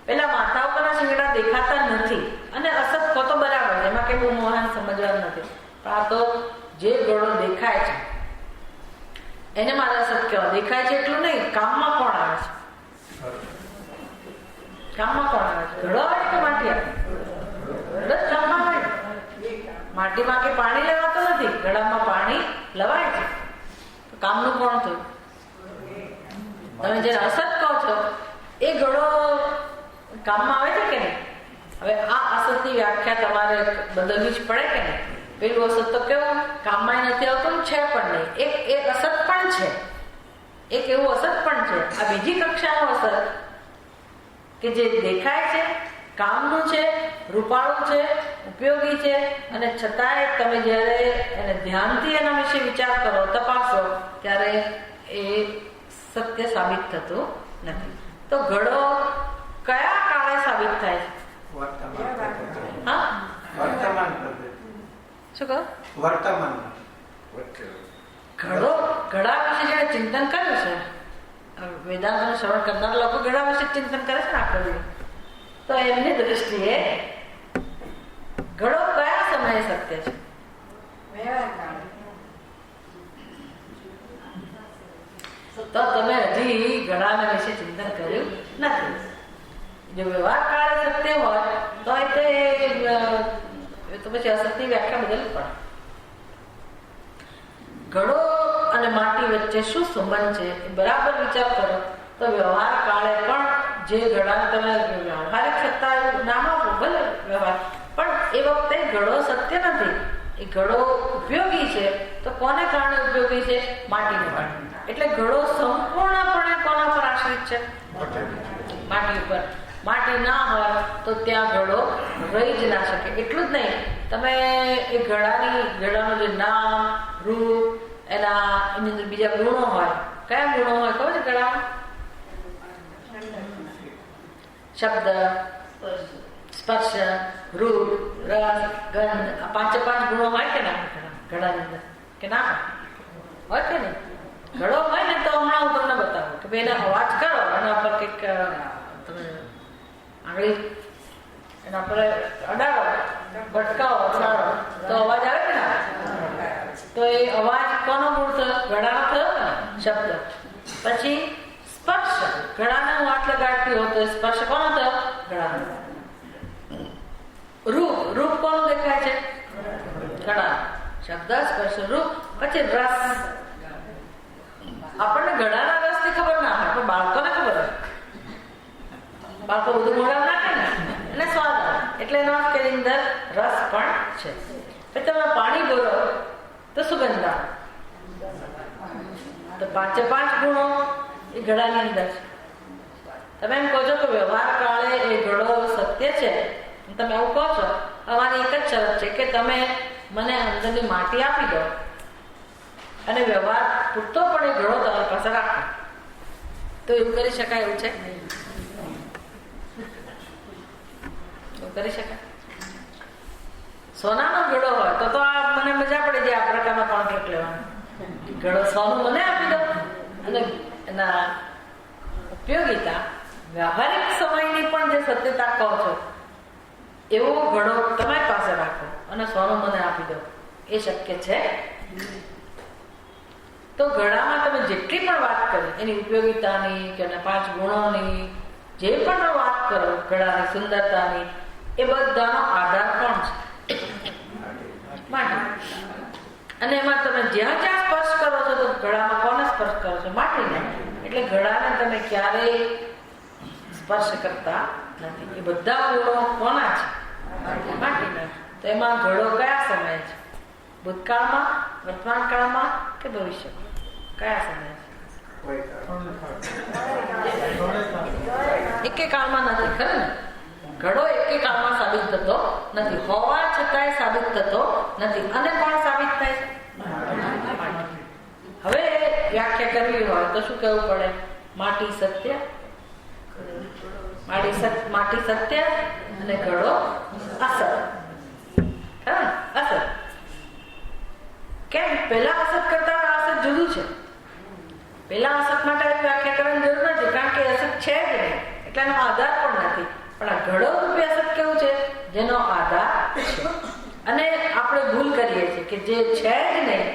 પેલા માથા ઉપરના શિંગડા દેખાતા નથી અને અસત કહો તો બરાબર, એમાં કઈ બહુ મહાન સમજવાનું નથી. પણ આ તો જે ઘડો દેખાય છે એને મારે અસત કહેવાય. દેખાય છે એટલું નહીં, કામમાં કોણ આવે છે? કામમાં કોણ આવે છે? ઘડો આવે કે માટી આવે? ઘડો જ કામમાં આવે. માટીમાં કે પાણી લેવાતું નથી, ઘડામાં પાણી લવાય છે. તો કામનું કોણ થયું? તમે જે અસત કહો છો એ ઘડો કામમાં આવે છે કે નહીં? હવે આ અસતની વ્યાખ્યા તમારે બદલવી જ પડે કે નહીં? પેલું અસત તો કેવું કામમાં નથી આવતું, છે પણ નહીં. એક અસત પણ છે, એક એવું અસત પણ છે. આ બીજી કક્ષાનું અસત કે જે દેખાય છે, કામનું છે, રૂપાળું છે, ઉપયોગી છે, અને છતાંય તમે જ્યારે એને ધ્યાનથી એના વિશે વિચાર કરો, તપાસો, ત્યારે એ સત્ય સાબિત થતું નથી. તો ઘડો કયા કાળે સાબિત થાય છે? હા, શું કહો? વર્તમાન. ઘડા વિશે જેને ચિંતન કર્યું છે, વેદાંતનું શ્રવણ કરનાર લોકો ઘડા વિશે ચિંતન કરે છે ને આખો દિવસ, તો એમની દ્રષ્ટિએ ઘડો કયા સમયે સત્ય છે? તો તમે હજી ઘડાના વિશે ચિંતન કર્યું નથી. જો વ્યવહાર કાળે સત્ય હોય તો પછી અસત્યની વ્યાખ્યા બદલવી પડે. ઘડો અને માટી વચ્ચે શું સંબંધ છે એ બરાબર વિચાર કરો તો વ્યવહાર કાળે પણ જે ઘડાને તમે વ્યવહારિક સત્તા નામ આપો, ભલે વ્યવહાર, પણ એ વખતે ઘડો સત્ય નથી. એ ઘડો ઉપયોગી છે. તો કોને કારણે ઉપયોગી છે? માટીને કારણે. એટલે ઘડો સંપૂર્ણપણે કોના પર આશ્રિત છે? માટી ઉપર. માટી ના હોય તો ત્યાં ઘડો રહી જ ના શકે. એટલું જ નહીં, તમે એ ઘડાનું જે નામ, રૂપ, એની અંદર બીજા ગુણો હોય. કયા ગુણો હોય ખબર છે ઘડામાં? શબ્દ, સ્પર્શ, રૂપ, રસ, ગંધ, આ 5 ગુણો હોય કે ના ઘડાની અંદર? કે ના હોય કે નહીં? ઘડો હોય ને તો હમણાં હું તમને બતાવું કે ભાઈ એને અવાજ કરો, એના પર કંઈક તમે આંગળી એના પર અડાડો, ભટકાવો, અડાડો તો અવાજ આવે ને? તો એ અવાજ કોનો મૂળ થયો? ઘડાનો થયો ને શબ્દ. પછી સ્પર્શ, ઘડાને હું હાથ લગાડતી હોઉં તો સ્પર્શ કોનો થયો? ઘડાનો. રૂપ કોનું દેખાય છે? ઘડા. શબ્દ, સ્પર્શ, રૂપ. પછી રસ. આપણને ઘડાના રસની ખબર ના હોય, પણ બાળકોને ખબર હોય. બાળકો બધું મોઢા નાખે ને એટલે સ્વાદ આવે. એટલે એનો અર્થ કે અંદર રસ પણ છે. પછી તમે પાણી ભરો તો સુગંધ આવે. તો 5 ગુણો એ ઘડાની અંદર છે. તમે એમ કહો છો કે વ્યવહાર કાળે એ ઘડો સત્ય છે, તમે એવું કહો છો, અમારી એક જ શરત છે કે તમે મને અંદરની માટી આપી દો અને વ્યવહાર પૂરતો પણ એ ઘડો તમારી પાસે રાખો. તો એવું કરી શકાય? એવું છે? કરી શકાય? સોનાનો ઘડો હોય તો આ મને મજા પડે છે આ પ્રકારનો કોન્ટ્રાક્ટ લેવાનો. ઘડો સોનું મને આપી દો અને એના ઉપયોગિતા વ્યવહારિક સમયની પણ જે સત્યતા કહો છો એવો ઘડો તમારી પાસે રાખો અને સોનું મને આપી દો. એ શક્ય છે? તો ઘડામાં તમે જેટલી પણ વાત કરી એની ઉપયોગિતાની કે 5 ગુણોની, જે પણ વાત કરો ઘડાની સુંદરતાની, એ બધાનો આધાર કોણ છે? માટી. અને એમાં તમે જ્યાં જ્યાં સ્પર્શ કરો છો તો ઘડામાં કોને સ્પર્શ કરો છો? માટીને. એટલે ઘડાને તમે ક્યારેય સ્પર્શ કરતા નથી. એ બધા ગુણો કોના છે? માટીના. તો એમાં ઘડો કયા સમયે છે? ભૂતકાળમાં, વર્તમાન કાળમાં કે ભવિષ્યમાં? કયા સમયે છે? એકે કાળમાં નથી, ખરું ને? ઘડો એકે કાળમાં સાબિત થતો નથી, હોવા છતાંય સાબિત થતો નથી. અને કોણ સાબિત થાય છે? હવે વ્યાખ્યા કરવી હોય તો શું કહેવું પડે? માટી સત્ય, માટી સત્ય અને ઘડો અસત. અસત કેમ? પેલા અસત કરતા અસત જુદું છે. પેલા અસત માટે વ્યાખ્યા કરવાની જરૂર નથી, કારણ કે અસત છે જ નહીં, એટલે એનો આધાર પણ નથી. પણ આ ઘડો રૂપી અસત કેવું છે? જેનો આધાર છે. અને આપણે ભૂલ કરીએ છીએ કે જે છે જ નહીં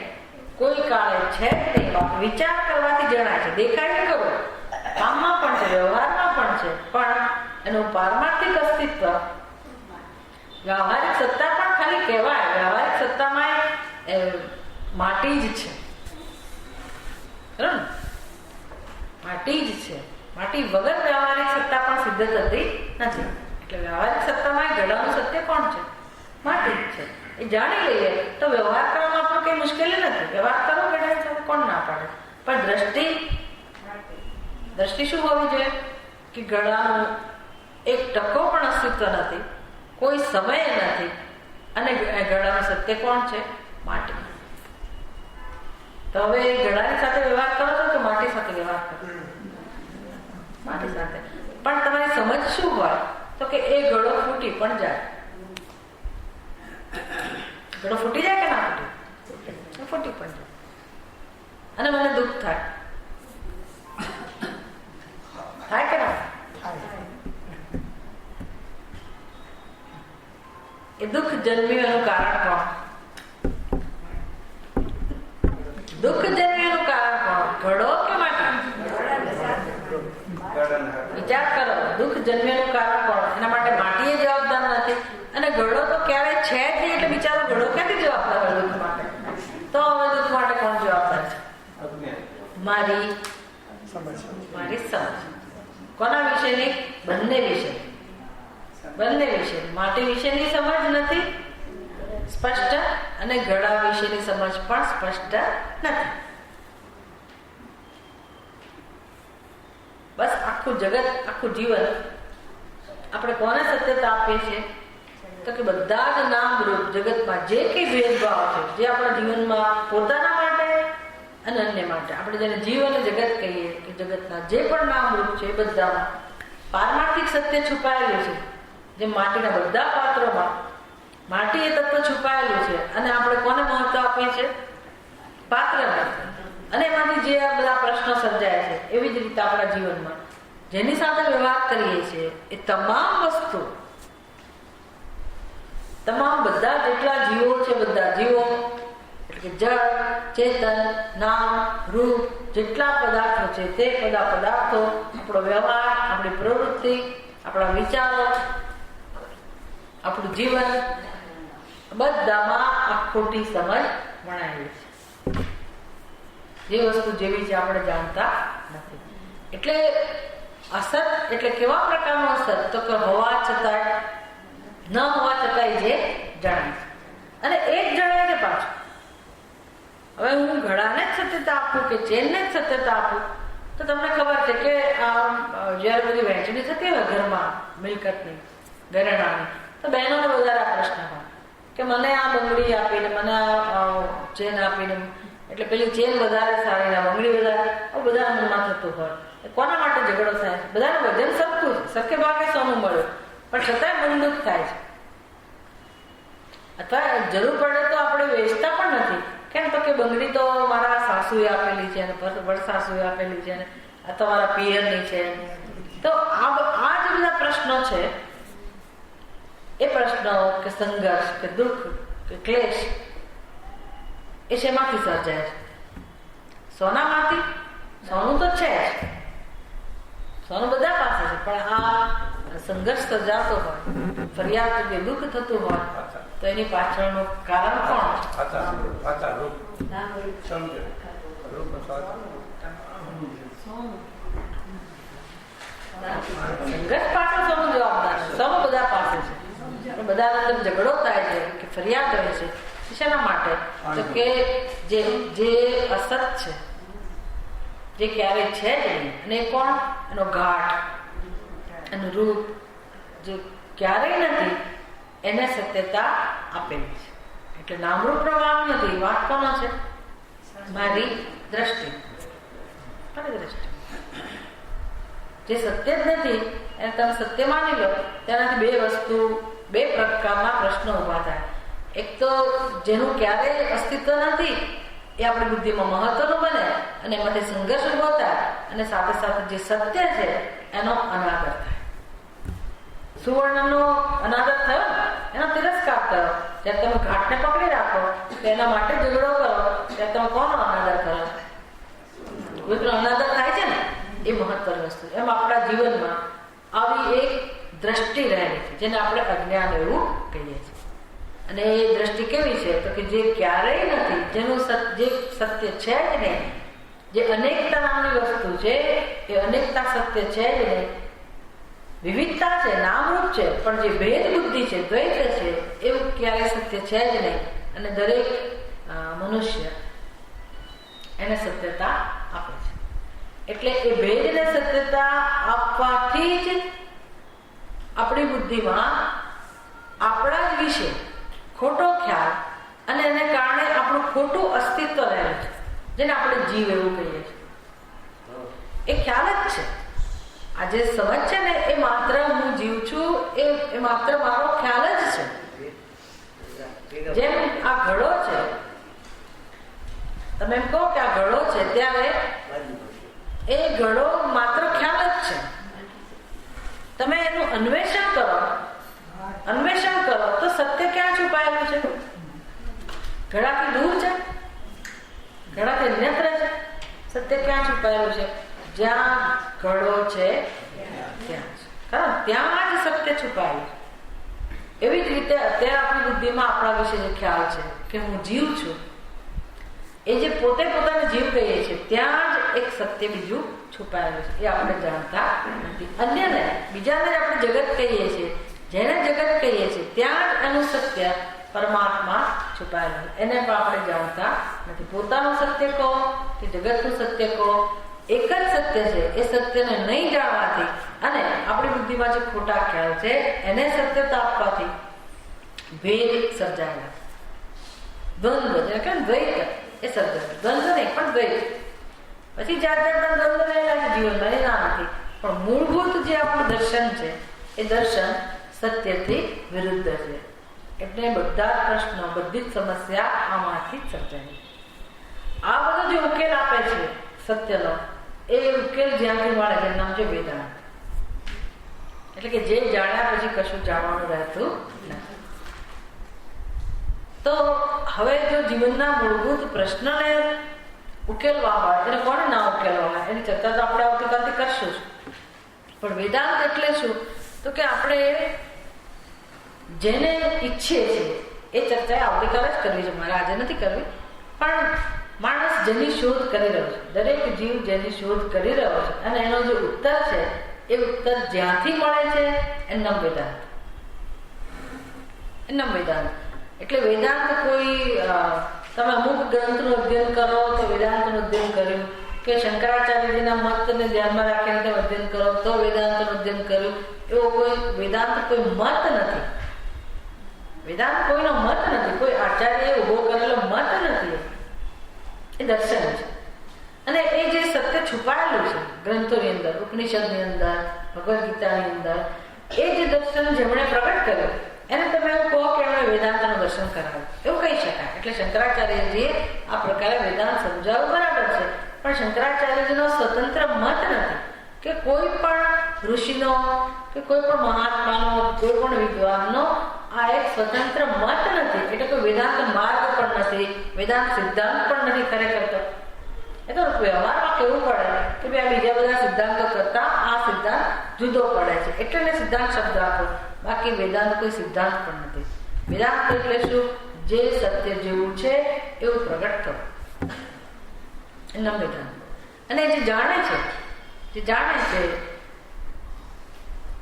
કોઈ કાળે છે જ નહીં. વિચાર કરવાથી જણાય છે, દેખાય કરો, કામમાં પણ છે, વ્યવહારમાં પણ છે, પણ એનું પારમાર્થિક અસ્તિત્વ, વ્યવહારિક સત્તા પણ ખાલી કહેવાય. વ્યવહારિક સત્તામાં માટી જ છે, બરાબર? માટી જ છે. માટી વગર વ્યવહારિક સત્તા પણ સિદ્ધ થતી નથી. એટલે વ્યવહારિક સત્તામાં ઘડાનું સત્ય કોણ છે? માટી જ છે. એ જાણી લઈએ તો વ્યવહાર કરવામાં આપણે કઈ મુશ્કેલી નથી. વ્યવહાર કરો ઘડા સાથે કોણ ના પાડે? પણ દ્રષ્ટિ શું હોવી જોઈએ? કે ઘડાનું એક ટકો પણ અસ્તિત્વ નથી, કોઈ સમય નથી, અને ઘડાનું સત્ય કોણ છે? માટી. તો હવે ઘડાની સાથે વ્યવહાર કરો છો કે માટી સાથે વ્યવહાર કરો? માટી સાથે. પણ તમારી સમજ શું હોય? તો કે એ ઘડો ફૂટી પણ જાય. ઘડો ફૂટી જાય કે ના ફૂટી? ફૂટી પણ જાય. અને મને દુઃખ થાય કે ના? એ દુઃખ જન્મ્યું એનું કારણ કોણ? દુઃખ જન્મ્યું એનું કારણ કોણ? ઘડો કે માટી? વિચાર કરો, દુઃખ જન્મ્યાનું કારણ કોણ? એના માટે માટી જવાબદાર નથી, અને ઘડો તો ક્યારેય છે જ નહીં. એટલે બિચારો ઘડો ક્યાંથી જવાબદાર હોય દુઃખ માટે? તો હવે દુઃખ માટે કોણ જવાબદાર છે? મારી સમજ. કોના વિશેની? બંને વિશે. માટી વિશેની સમજ નથી સ્પષ્ટ, અને ઘડા વિશેની સમજ પણ સ્પષ્ટ નથી. બસ આખું જગત, આખું જીવન આપણે કોને સત્યતા આપીએ છીએ? તો કે બધા જ નામ રૂપ જગતમાં જે કઈ ભેદભાવ છે, જે આપણા જીવનમાં પોતાના માટે અને અન્ય માટે, આપણે જેને જીવ અને જગત કહીએ, કે જગતના જે પણ નામ રૂપ છે એ બધામાં પારમાર્થિક સત્ય છુપાયેલું છે. જે માટીના બધા પાત્રોમાં માટી એ તત્વ છુપાયેલું છે, અને આપણે કોને મહત્વ આપીએ છીએ? પાત્રને. અને એમાંથી જે આ બધા પ્રશ્નો સર્જાય છે, એવી જ રીતે આપણા જીવનમાં જેની સાથે વ્યવહાર કરીએ છીએ એ તમામ વસ્તુ, તમામ બધા જેટલા જીવો છે, બધા જીવો એટલે જળ, ચેતન, નામ, રૂપ, જેટલા પદાર્થો છે તે બધા પદાર્થો, આપણો વ્યવહાર, આપણી પ્રવૃત્તિ, આપણા વિચારો, આપણું જીવન, બધામાં આ ખોટી સમજ વણાયેલી છે. જે વસ્તુ જેવી છે આપણે જાણતા નથી. એટલે અસત એટલે કેવા પ્રકારનો અસત? તો કે હોવા છતાંય, ન હોવા છતાંય જે જણાય છે, અને એ જ જણાય છે પાછું. હવે હું ઘડાને જ સત્યતા આપું કે ચેનને જ સત્યતા આપું, તો તમને ખબર છે કે જયારે બધી વહેંચણી થતી હોય ઘરમાં મિલકતની, ઘરેણાની, તો બહેનોને વધારે પ્રશ્ન હોય કે મને આ બંગડી આપીને, મને આ ચેન આપીને, એટલે પેલી ચેન વધારે સારી ને બંગડી વધારે, બધા મનમાં થતું હોય. કોના માટે ઝઘડો થાય? બધાને વજન સરખું છે, સરખે ભાગે સોનું મળ્યું, પણ છતાંય મન દુઃખ થાય છે. અથવા જરૂર પડે તો આપણે વેચતા પણ નથી. કેમ? તો કે બંગડી તો મારા સાસુએ આપેલી છે, વડસાસુએ આપેલી છે, અથવા મારા પિયરની છે. તો આ જે બધા પ્રશ્નો છે, એ પ્રશ્નો કે સંઘર્ષ કે દુઃખ કે ક્લેશ, એ શેમાંથી સર્જાય છે? સોનામાંથી. સોનું તો છે જ, સોનું બધા પાસે છે, પણ આ સંઘર્ષ સર્જાતો હોય, ફરિયાદ કે દુઃખ થતું હોય, તો એની પાછળનું કારણ કોણ? સંઘર્ષ પાછળ સોનું જવાબદાર છે. સોનું બધા પાસે છે, બધા અંદર ઝઘડો થાય છે કે ફરિયાદ રહે છે. શેના માટે? તો કે જે અસત છે, જે ક્યારેય છે જ નહીં, અને કોણ? એનો ઘાટ, એનું રૂપ જે ક્યારેય નથી, એને સત્યતા આપેલી છે. એટલે નામરૂપ પ્રવાહ નથી. વાત કોનો છે? મારી દ્રષ્ટિ. જે સત્ય જ નથી એને તમે સત્ય માની લો, તેનાથી બે પ્રકારના પ્રશ્નો ઉભા થાય. એક તો જેનું ક્યારેય અસ્તિત્વ નથી એ આપણી બુદ્ધિમાં મહત્વનું બને, અને એમાંથી સંઘર્ષ ઉભો થાય, અને સાથે સાથે જે સત્ય છે એનો અનાદર થાય. સુવર્ણનો અનાદર થયો, એનો તિરસ્કાર થયો. જ્યારે તમે ઘાટને પકડી રાખો તો એના માટે ઝઘડો કરો, ત્યાં તમે કોનો અનાદર કરો છો? કોઈનો અનાદર થાય છે ને, એ મહત્વની વસ્તુ. એમ આપણા જીવનમાં આવી એક દ્રષ્ટિ રહેલી છે જેને આપણે અજ્ઞાન એવું કહીએ છીએ. અને એ દ્રષ્ટિ કેવી છે? તો કે જે ક્યારેય નથી, જેનું જે સત્ય છે જ નહીં, જે અનેકતા નામની વસ્તુ છે એ અનેકતા સત્ય છે જ નહીં. વિવિધતા છે, નામરૂપ છે, પણ જે ભેદ બુદ્ધિ છે, દ્વૈત છે, એવું ક્યારેય સત્ય છે જ નહીં. અને દરેક મનુષ્ય એને સત્યતા આપે છે. એટલે એ ભેદને સત્યતા આપવાથી જ આપણી બુદ્ધિમાં આપણા જ વિશે ખોટો ખ્યાલ અને એને કારણે આપણું ખોટું અસ્તિત્વ રહેલું છે, જેને આપણે જીવ એવું કહીએ છીએ. એ ખ્યાલ જ છે. આ જે સમજ છે ને, એ માત્ર હું જીવ છું, એ માત્ર મારો ખ્યાલ જ છે. જેમ આ ઘડો છે, તમે એમ કહો કે આ ઘડો છે, ત્યારે એ ઘડો માત્ર ખ્યાલ જ છે. તમે એનું અન્વેષણ કરો તો સત્ય ક્યાં છુપાયેલું છે? ઘડાથી દૂર છે, ઘડાથી અન્યત્ર છે. સત્ય ક્યાં છુપાયેલું છે? જ્યાં ઘડો છે ત્યાં જ સત્ય છુપાયેલું છે. એવી જ રીતે અત્યારે આપણી બુદ્ધિમાં આપણા વિશે જે ખ્યાલ છે કે હું જીવ છું, એ જે પોતે પોતાને જીવ કહીએ છીએ, ત્યાં જ એક સત્ય બીજું છુપાયેલું છે. એ આપણે જાણતા નથી. અન્યને, બીજાને આપણે જગત કહીએ છીએ, જેને જગત કહીએ છીએ, ત્યાં જ એનું સત્ય પરમાત્મા છુપાયેલું છે. એને પણ આપણે જાણતા નથી. પોતાનું સત્ય કહો કે જગતનું સત્ય કહો, એક જ સત્ય છે. એ સત્યને નહીં જાણવાથી અને આપણી બુદ્ધિમાં જે ખોટા ખ્યાલ છે એને સત્યતા આપવાથી ભેદ સર્જાયેલા, દ્વંદ્વ, જેને કે દ્વૈત એ સર્જાય. દ્વંદ્વ નહીં પણ દ્વૈત. પછી જાત જાતના દ્વંદ્વ રહેલા છે જીવનમાં, એના નથી. પણ મૂળભૂત જે આપણું દર્શન છે, એ દર્શન સત્યથી વિરુદ્ધ છે. એટલે બધા પ્રશ્નો, બધી જ સમસ્યા આમાંથી જ સર્જાય. આ બધો જે ઉકેલ આપે છે સત્યનો, એ ઉકેલ જ્યાંથી મળે છે નામ છે વેદાંત. એટલે કે જે જાણ્યા પછી કશું જાણવાનું રહેતું નથી. તો હવે જો જીવનના મૂળભૂત પ્રશ્નને ઉકેલવા હોય, એને કોને ના ઉકેલવા હોય, એની ચર્ચા તો આપણે આવતીકાલથી કરશું જ. પણ વેદાંત એટલે શું? તો કે આપણે જેને ઈચ્છીએ છીએ એ ચર્ચા આવતીકાલે જ કરવી છે. મારે આજે નથી કરવી. પણ માણસ જેની શોધ કરી રહ્યો છે, દરેક જીવ જેની શોધ કરી રહ્યો છે, અને એનો જે ઉત્તર છે, એ ઉત્તર જ્યાંથી મળે છે એનું નામ વેદાંત. એનું વેદાંત એટલે વેદાંત કોઈ તમે અમુક ગ્રંથનું અધ્યયન કરો તો વેદાંતનું અધ્યયન કર્યું, કે શંકરાચાર્યજીના મતને ધ્યાનમાં રાખીને તમે અધ્યયન કરો તો વેદાંતનું અધ્યયન કર્યું, એવો કોઈ વેદાંત કોઈ મત નથી. વેદાંત કોઈનો મત નથી, કોઈ આચાર્યએ ઉભો કરેલો મત નથી. એ દર્શન છે. અને એ જે સત્ય છુપાયેલું છે ગ્રંથોની અંદર, ઉપનિષદની અંદર, ભગવદ્ ગીતાની અંદર, એ જે દર્શન જેમણે પ્રગટ કર્યું એને તમે એવું કહો કે એમણે વેદાંતનું દર્શન કરાવ્યું, એવું કહી શકાય. એટલે શંકરાચાર્યજીએ આ પ્રકારે વેદાંત સમજાવવું બરાબર છે, પણ શંકરાચાર્યજીનો સ્વતંત્ર મત નથી કે કોઈ પણ ઋષિનો કે કોઈ પણ મહાત્માનો, કોઈ પણ વિદ્વાનનો આ એક સ્વતંત્ર મત નથી. એટલે કોઈ વેદાંત માર્ગ પણ નથી, વેદાંત સિદ્ધાંત પણ નથી ખરેખર. તો એ તો વ્યવહારમાં કેવું પડે કે ભાઈ બીજા બધા સિદ્ધાંતો કરતા આ સિદ્ધાંત જુદો પડે છે, એટલે એને સિદ્ધાંત શબ્દ આપો. બાકી વેદાંત કોઈ સિદ્ધાંત પણ નથી. વેદાંત એટલે શું? જે સત્ય જેવું છે એવું પ્રગટ કરો, એના વેદાંત. અને જે જાણે છે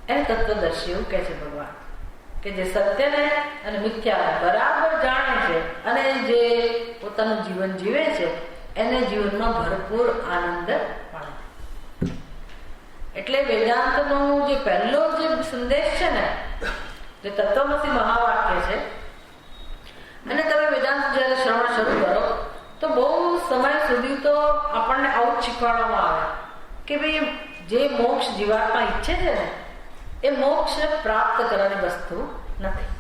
એને તત્વદર્શી એવું કહે છે ભગવાન, કે જે સત્યને અને મિથ્યાને બરાબર જાણે છે અને જે પોતાનું જીવન જીવે છે એને જીવનમાં ભરપૂર આનંદ મળે. એટલે વેદાંતનો જે પહેલો જે સંદેશ છે ને, જે તત્વમસી મહાવાક્ય છે, અને તમે વેદાંત જયારે શ્રવણ શરૂ કરો તો બહુ સમય સુધી તો આપણને આવું શીખવાડવામાં આવે કે ભાઈ જે મોક્ષ જીવાત્મા ઈચ્છે છે ને, એ મોક્ષ પ્રાપ્ત કરવાની વસ્તુ નથી.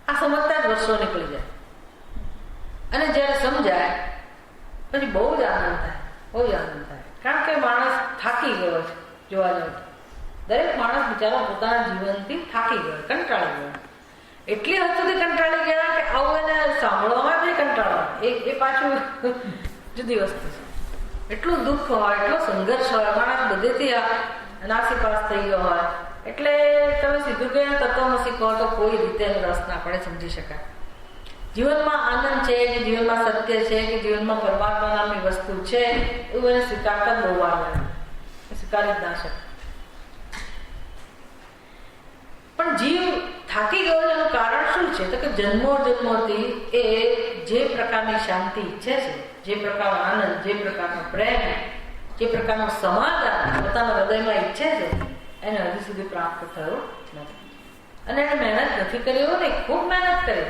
આ સમજતા જ વર્ષો નીકળી જાય. અને જયારે સમજાય પછી બહુ જ આનંદ થાય. કારણ કે માણસ થાકી ગયો છે. જોવા જાવ દરેક માણસ બિચારો પોતાના જીવનથી થાકી ગયો, કંટાળી ગયો. એટલી હદ સુધી કંટાળી ગયા કે આવું એને સાંભળવામાં બી કંટાળો. એ પાછું જુદી વસ્તુ છે. એટલું દુઃખ હોય, એટલો સંઘર્ષ હોય, માણસ બધેથી નાસીપાસ થઈ ગયો હોય, એટલે તમે સીધું કે તત્વમસી કહો તો કોઈ રીતે રસ ના પડે, સમજી શકાય. જીવનમાં આનંદ છે, કે જીવનમાં સત્ય છે, કે જીવનમાં પરમાત્મા નામની વસ્તુ છે, એવું એને સ્વીકારતા બહુ વાર લાગે. સ્વીકારી જ ના શકે. પણ જીવ થાકી ગયો એનું કારણ શું છે? તો કે જન્મોથી એ જે પ્રકારની શાંતિ ઈચ્છે છે, જે પ્રકારનો આનંદ, જે પ્રકારનો પ્રેમ, જે પ્રકારનો સમાધાન પોતાના હૃદયમાં ઈચ્છે છે, એને હજુ સુધી પ્રાપ્ત થયું નથી. અને એને મહેનત નથી કરી એવું નહીં, ખૂબ મહેનત કરી.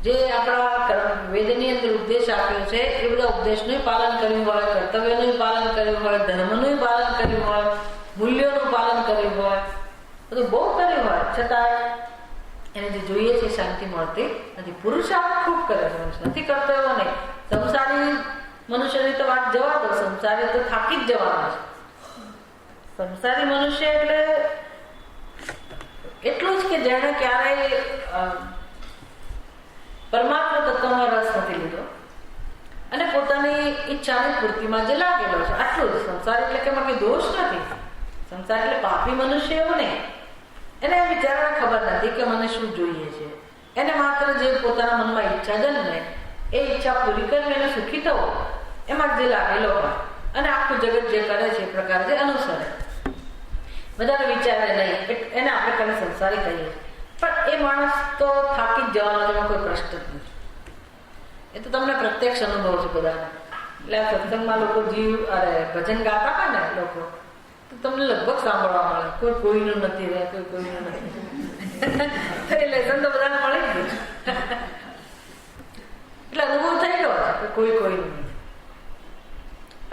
જે આપણા વેદની અંદર ઉપદેશ આપ્યો છે એ બધા ઉપદેશનું પાલન કર્યું હોય, કર્તવ્યનું પાલન કર્યું હોય, ધર્મનું પાલન કર્યું હોય, મૂલ્યોનું પાલન કર્યું હોય, બધું બહુ કર્યું હોય, છતાં એને જે જોઈએ છે શાંતિ મળતી નથી. પુરુષાર્થ ખૂબ કરે છે, નથી કરતો એવો નહીં. સંસારી મનુષ્યની તો વાત જવા દો, સંસારી તો થાકી જ જવાના છે. સંસારી મનુષ્ય એટલે એટલું જ કે જેને ક્યારેય પરમાત્મા તત્વમાં રસ નથી લીધો અને પોતાની ઈચ્છાની પૂર્તિમાં જે લાગેલો છે, આટલું જ. સંસાર એટલે કે એમાં કઈ દોષ નથી. સંસાર એટલે પાપી મનુષ્ય એવું નહીં. એને વિચારવાને ખબર નથી કે મને શું જોઈએ છે. એને માત્ર જે પોતાના મનમાં ઈચ્છા જન્મે એ ઈચ્છા પૂરી કરીને એને સુખી થવો, એમાં જે લાગેલો હોય અને આખું જગત જે કરે છે એ પ્રકારે જે અનુસરે, બધાને વિચારે નહીં, એને આપણે કઈ સંસારી કહીએ. પણ એ માણસ તો થાકી જ જવાનો, એમાં કોઈ પ્રશ્ન જ નથી. એ તો તમને પ્રત્યક્ષ અનુભવ છે બધાને. એટલે આ સત્સંગમાં લોકો ભજન ગાતા હોય ને લોકો, તો તમને લગભગ સાંભળવા મળે, કોઈ કોઈનું નથી રહે, કોઈ કોઈનું નથી. એ લેસન તો બધાને મળી જ ગયું. એટલે અનુભવ થઈ ગયો છે કે કોઈ કોઈનું નથી,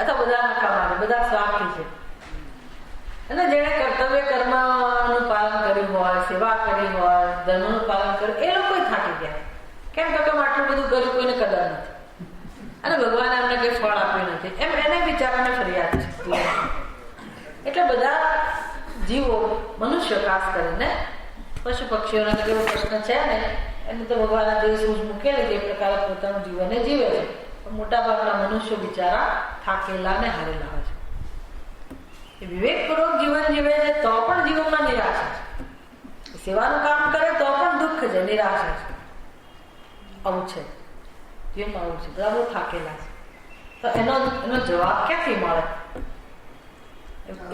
અથવા બધા નકામા, બધા સ્વાર્થી છે. અને જેને કર્તવ્ય કર્મનું પાલન કર્યું હોય, સેવા કરી હોય, ધર્મનું પાલન કર્યું, એ લોકો થાકી ગયા. કેમ તો આટલું બધું કર્યું, કોઈને કદર નથી અને ભગવાને અમને કઈ ફળ આપ્યું નથી, એમ એને બિચારાને ફરિયાદ છે. એટલે બધા જીવો, મનુષ્ય ખાસ કરીને, પશુ પક્ષીઓનો એવો પ્રશ્ન છે ને, એને તો ભગવાનના જે સૂઝ મૂકેલી તે પ્રકારે પોતાનું જીવન જીવે છે. પણ મોટા ભાગના મનુષ્યો બિચારા થાકેલા ને હારેલા હોય છે. વિવેકપૂર્વક જીવન જીવે છે તો પણ જીવનમાં નિરાશા છે. સેવાનું કામ કરે તો પણ દુઃખ છે, નિરાશા છે. આવું છે જીવનમાં, આવું છે. બધા બહુ થાકેલા છે. તો એનો જવાબ ક્યાંથી મળે?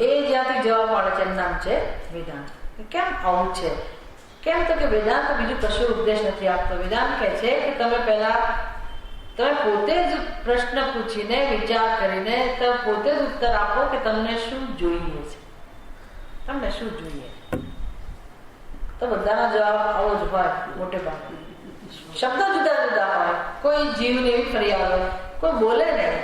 એ જ્યાંથી જવાબ મળે છે એનું નામ છે વેદાંત. કેમ આવું છે? કેમ તો કે વેદાંત બીજું કશું ઉપદેશ નથી આપતો. વેદાંત કહે છે કે તમે પોતે જ પ્રશ્ન પૂછીને, વિચાર કરીને પોતે જ ઉત્તર આપો કે તમને શું જોઈએ છે, તમને શું જોઈએ. તો બધાનો જવાબ આવો જ હોય મોટે ભાગે. શબ્દ જુદા જુદા હોય. કોઈ જીવને એવી ફરિયાદ હોય, કોઈ બોલે નહીં.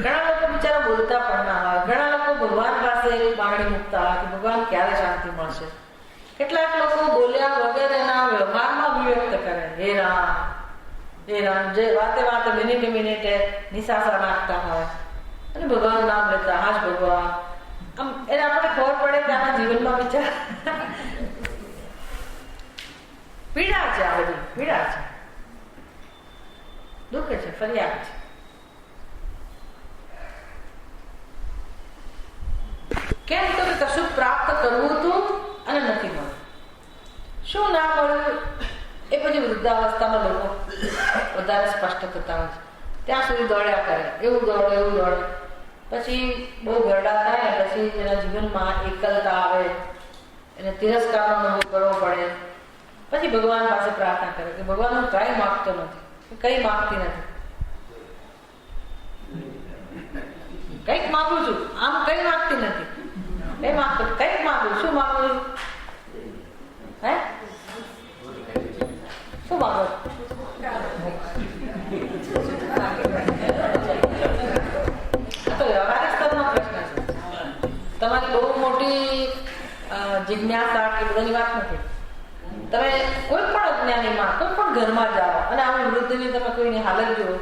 ઘણા લોકો બિચારા બોલતા પણ ના હોય. ઘણા લોકો ભગવાન પાસે માંગણી મૂકતા હોય કે ભગવાન ક્યારે શાંતિ મળશે. કેટલાક લોકો બોલ્યા વગર એના વ્યવહારમાં અભિવ્યક્ત કરે, હે રામ, હે રામ, જે વાતે મિનિટે નિશાસા નાખતા હોય અને ભગવાનનું નામ લેતા, હાશ ભગવાન. આમ એને આપણે ખબર પડે કે આના જીવનમાં બિચારા પીડા છે, આ બધી પીડા છે, દુઃખ છે, ફરિયાદ છે. કેમ તો કે કશું પ્રાપ્ત કરવું હતું અને નથી મળ્યું. શું ના મળ્યું એ પછી વૃદ્ધાવસ્થામાં લોકો વધારે સ્પષ્ટ થતા હોય છે. ત્યાં સુધી દોડ્યા કરે, એવું દોડે. પછી બહુ ગરડા થાય ને પછી એના જીવનમાં એકલતા આવે, એને તિરસ્કારનો અનુભવ કરવો પડે. પછી ભગવાન પાસે પ્રાર્થના કરે કે ભગવાન હું કઈ માગતો નથી, કઈ માગતી નથી, કઈક માગું છું, આમ કઈ માગતી નથી, કઈ માગતો, કઈક માગું. શું માગું? હે શું માગો? તો વ્યવહારિક સ્તરનો પ્રશ્ન છે. તમારી બહુ મોટી જિજ્ઞાસા કે બધાની વાત નથી. તમે કોઈ પણ અજ્ઞાનીમાં, કોઈ પણ ઘરમાં જાઓ અને આમ વૃદ્ધની તમે કોઈની હાલત જુઓ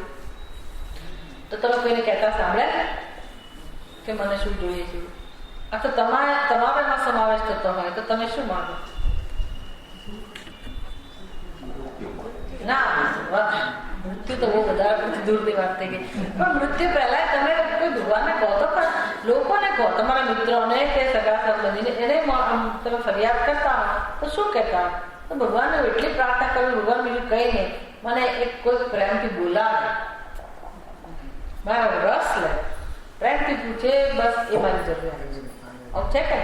તો તમે કોઈને કહેતા સાંભળ્યા કે મને શું જોઈએ છે? અથવા તમારો એમાં સમાવેશ થતો હોય તો તમે શું માગો? ના, મૃત્યુ તો બહુ વધારે પડતી દૂરની વાત થઈ ગઈ. પણ મૃત્યુ પહેલા તમે કોઈ ભગવાનને કહો તો પણ લોકોને કહો, તમારા મિત્રોને કે સગા સંબંધીને, એને તમે ફરિયાદ કરતા હો તો શું કહેતા? તો ભગવાનને એટલી પ્રાર્થના કરવી, ભગવાન બીજું કઈ નહીં, મને એક કોઈ પ્રેમથી બોલાવે, મારા રસ લે, પ્રેમથી પૂછે, બસ એ મારી જરૂરિયાત છે. કે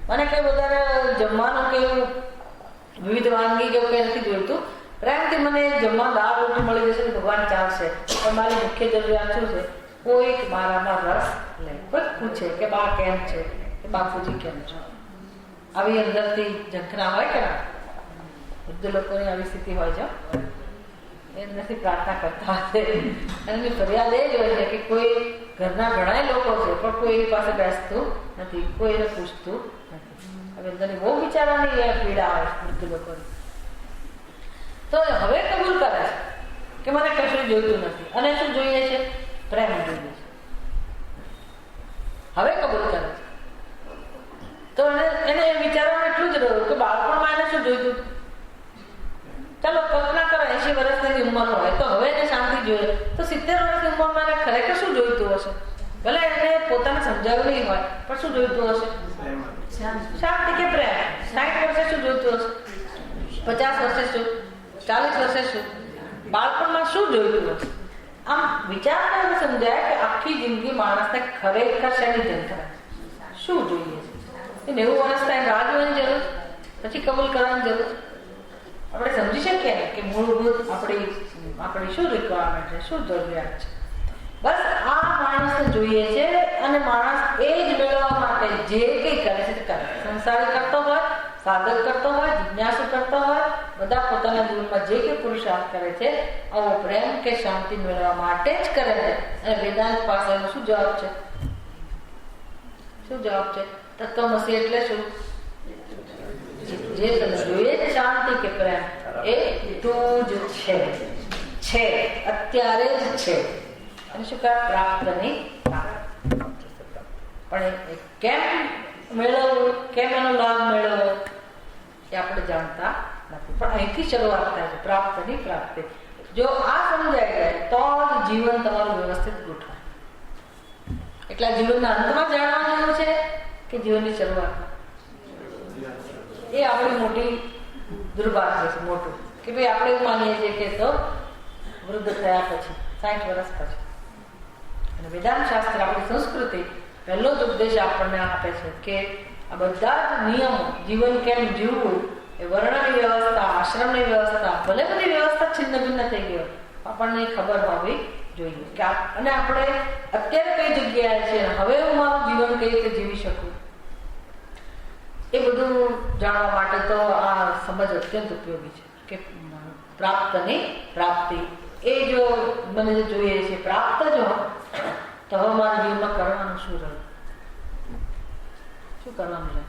મને કઈ વધારે જમવાનું કે વિવિધ વાનગી કે કઈ નથી જોઈતું, પ્રેમથી મને જમવા દાળ રોટી મળી જશે તો ભગવાન ચાલશે. પણ મારી મુખ્ય જરૂરિયાત શું છે? કોઈક મારામાં રસ લે, કોઈક પૂછે કે બા કેમ છે, કે બાપુજી કેમ છે. આવી અંદરથી ઝંખના હોય કે ના, વૃદ્ધ લોકોની આવી સ્થિતિ હોય છે, એ નથી પ્રાર્થના કરતા હોય. અને ફરિયાદ એ જ હોય છે કે કોઈ ઘરના ઘણા લોકો છે પણ કોઈ એની પાસે બેસતું નથી, કોઈ એને પૂછતું નથી. હવે અંદરની બહુ વિચારવાની પીડા આવે વૃદ્ધ લોકોની. તો હવે કબૂલ કરે છે કે મને કશું જોઈતું નથી, અને શું જોઈએ છે? પ્રેમ જોઈએ છે. હવે કબૂલ કરે છે. તો એને વિચારવાનું એટલું જ રહ્યું કે બાળપણમાં એને શું જોઈતું? ચાલો કલ્પના કરો 80 વર્ષની ઉંમર હોય તો હવે એને શાંતિ જોઈએ, તો 70 વર્ષની ઉંમરમાં એને ખરેખર શું જોઈતું હશે? ભલે એને પોતાને સમજાવ્યું નહીં હોય પણ શું જોઈતું હશે? શાંતિ કે પ્રેમ. 60 વર્ષે શું જોઈતું હશે? 50 વર્ષે શું? 40 વર્ષે શું? બાળપણમાં શું જોઈતું હશે? આમ વિચારતા સમજાય કે આખી જિંદગી માણસને ખરેખર શેની જંતર શું જોઈએ છે. 90 વર્ષ થાય રાહ જોવાની જરૂર, પછી કબૂલ કરવાની જરૂર. આપણે સમજી શકીએ ને કે મૂળભૂત આપણી શું રિક્વાયરમેન્ટ છે, શું જરૂરિયાત છે. બસ આ માણસને જોઈએ છે, અને માણસ એ જ મેળવવા માટે જે કંઈ કરે છે તે કરે. સંસારી કરતો હોય, સાધક કરતો હોય, જિજ્ઞાસુ કરતો હોય, બધા પોતાના જીવનમાં જે કંઈ પુરુષાર્થ કરે છે આવો પ્રેમ કે શાંતિ મેળવવા માટે જ કરે છે. અને વેદાંત પાસે શું જવાબ છે? શું જવાબ છે? તત્વમસી એટલે શું? જે તમે જોઈએ છે શાંતિ કે પ્રેમ, એ તું જ છે, અત્યારે જ છે. અને શું કહે? પ્રાપ્ત નહીં. પણ કેમ મેળવવું, કેમ એનો લાભ મેળવવો એ આપણે જાણતા નથી. પણ અહીંથી શરૂઆત થાય છે, પ્રાપ્ત નહીં પ્રાપ્તિ. જો આ સમજાય જાય તો જ જીવન તમારું વ્યવસ્થિત ગોઠવાય. એટલા જીવનના અંતમાં જાણવાનું એવું છે કે જીવનની શરૂઆતમાં. એ આપણી મોટી દુર્ભાગ્ય છે, મોટું કે ભાઈ આપણે એવું માનીએ છીએ કે તો વૃદ્ધ થયા પછી 60 વર્ષ પછી. અને વેદાંત શાસ્ત્ર, આપણી સંસ્કૃતિ પહેલો જ ઉપદેશ આપણને આપે છે કે આ બધા જ નિયમો, જીવન કેમ જીવવું, એ વર્ણની વ્યવસ્થા, આશ્રમની વ્યવસ્થા, ભલે બધી વ્યવસ્થા છિન્ન ભિન્ન થઈ ગઈ આપણને ખબર હોવી જોઈએ કે અને આપણે અત્યારે કઈ જગ્યાએ છે, હવે હું મારું જીવન કઈ રીતે જીવી શકું, એ બધું જાણવા માટે તો આ સમજ અત્યંત ઉપયોગી છે. કે પ્રાપ્તની પ્રાપ્તિ, એ જો મને જે જોઈએ છે પ્રાપ્ત જો, તો હવે મારા જીવનમાં કરવાનું શું રહ્યું? શું કરવાનું રહે?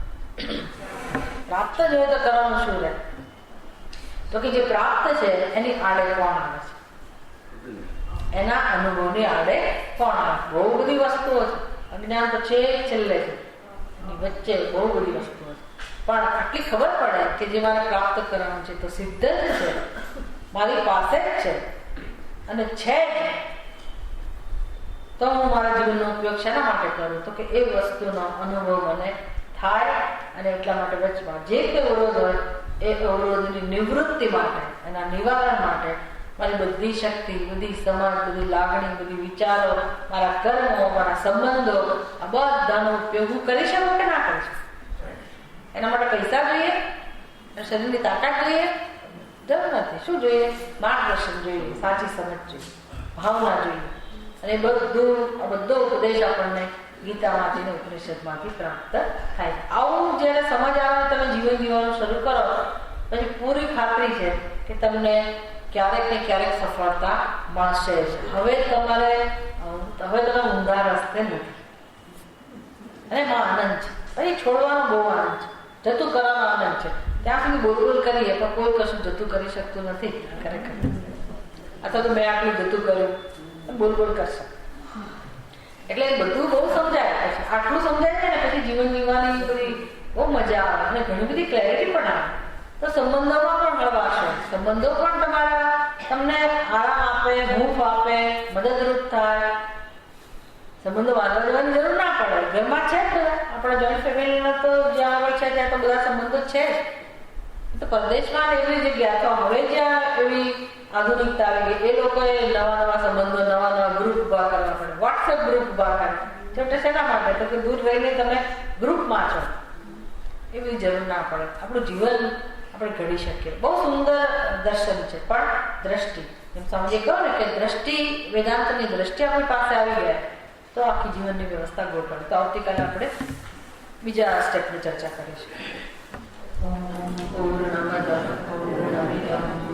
પ્રાપ્ત જોઈએ તો કરવાનું શું રહે? તો કે જે પ્રાપ્ત છે એની આડે કોણ આવે છે? એના અનુભવની આડે કોણ આવે? બહુ બધી વસ્તુઓ છે. અજ્ઞાન તો છે છેલ્લે છે, એની વચ્ચે બહુ બધી વસ્તુઓ છે. પણ આટલી ખબર પડે કે જે મારે પ્રાપ્ત કરવાનું છે તો સિદ્ધ જ છે, મારી પાસે જ છે, અને છે તો હું મારા જીવનનો ઉપયોગ શેના માટે કરું? તો કે એ વસ્તુનો અનુભવ મને થાય. અને એટલા માટે વચમાં જે કંઈ અવરોધ હોય એ અવરોધની નિવૃત્તિ માટે, એના નિવારણ માટે મારી બધી શક્તિ, બધી સમજ, બધી લાગણી, બધી વિચારો, મારા કર્મો, મારા સંબંધો, આ બધાનો ઉપયોગ હું કરી શકું કે ના કરી શકું? એના માટે પૈસા જોઈએ, શરીરની તાકાત જોઈએ? જરૂર નથી. શું જોઈએ? માર્ગદર્શન જોઈએ, સાચી સમજ જોઈએ, ભાવના જોઈએ. અને બધો ઉપદેશ આપણને ગીતામાંથી ને ઉપનિષદમાંથી પ્રાપ્ત થાય. આવું જયારે સમજ આવે, તમે જીવન જીવવાનું શરૂ કરો, પછી પૂરી ખાતરી છે કે તમને ક્યારેક ને ક્યારેક સફળતા મળશે જ. હવે તમે ઊંધા રસ્તે નથી. અને એમાં આનંદ છે. પછી છોડવાનો બહુ આનંદ છે, જતું કરવાનો આનંદ છે. ત્યાં સુધી બોલબોલ કરીએ પણ કોઈ કશું જતું કરી શકતું નથી ખરેખર. અથવા તો મેં આટલું જતું કર્યું, બોલબોલ કરશે. એટલે બધું બહુ સમજાય. પછી આટલું સમજાય છે ને પછી જીવન જીવવાની બધી બહુ મજા આવે અને ઘણી બધી ક્લેરિટી પણ આવે. તો સંબંધોમાં પણ હળવાશ હોય. સંબંધો પણ તમને આરામ આપે, હૂંફ આપે, મદદરૂપ થાય. સંબંધો વાંધવા જવાની જરૂર ના પડે. ઘરમાં છે જ આપણા જોઈન્ટ ફેમિલીમાં તો જ્યાં આગળ છે ત્યાં તો બધા સંબંધો છે જ. તો પરદેશમાં એવી જગ્યા તો હવે જ્યાં એવી આધુનિકતા આવી ગઈ, એ લોકોએ નવા સંબંધો, નવા ગ્રુપ ઉભા કરવા પડે. વોટ્સએપ ગ્રુપ ઉભા કરે. છેવટે શેના માટે? તો કે દૂર રહીને તમે ગ્રુપમાં છો. એવી જરૂર ના પડે. આપણું જીવન આપણે ઘડી શકીએ. બહુ સુંદર દર્શન છે. પણ દ્રષ્ટિ, એમ સમજીએ કહો ને કે દ્રષ્ટિ, વેદાંતની દ્રષ્ટિ આપણી પાસે આવી ગયા તો આખી જીવનની વ્યવસ્થા ગોઠવાય. તો આવતીકાલે આપણે બીજા સ્ટેપની ચર્ચા કરીશું. પૂર્ણમદ પૂર્ણમિદં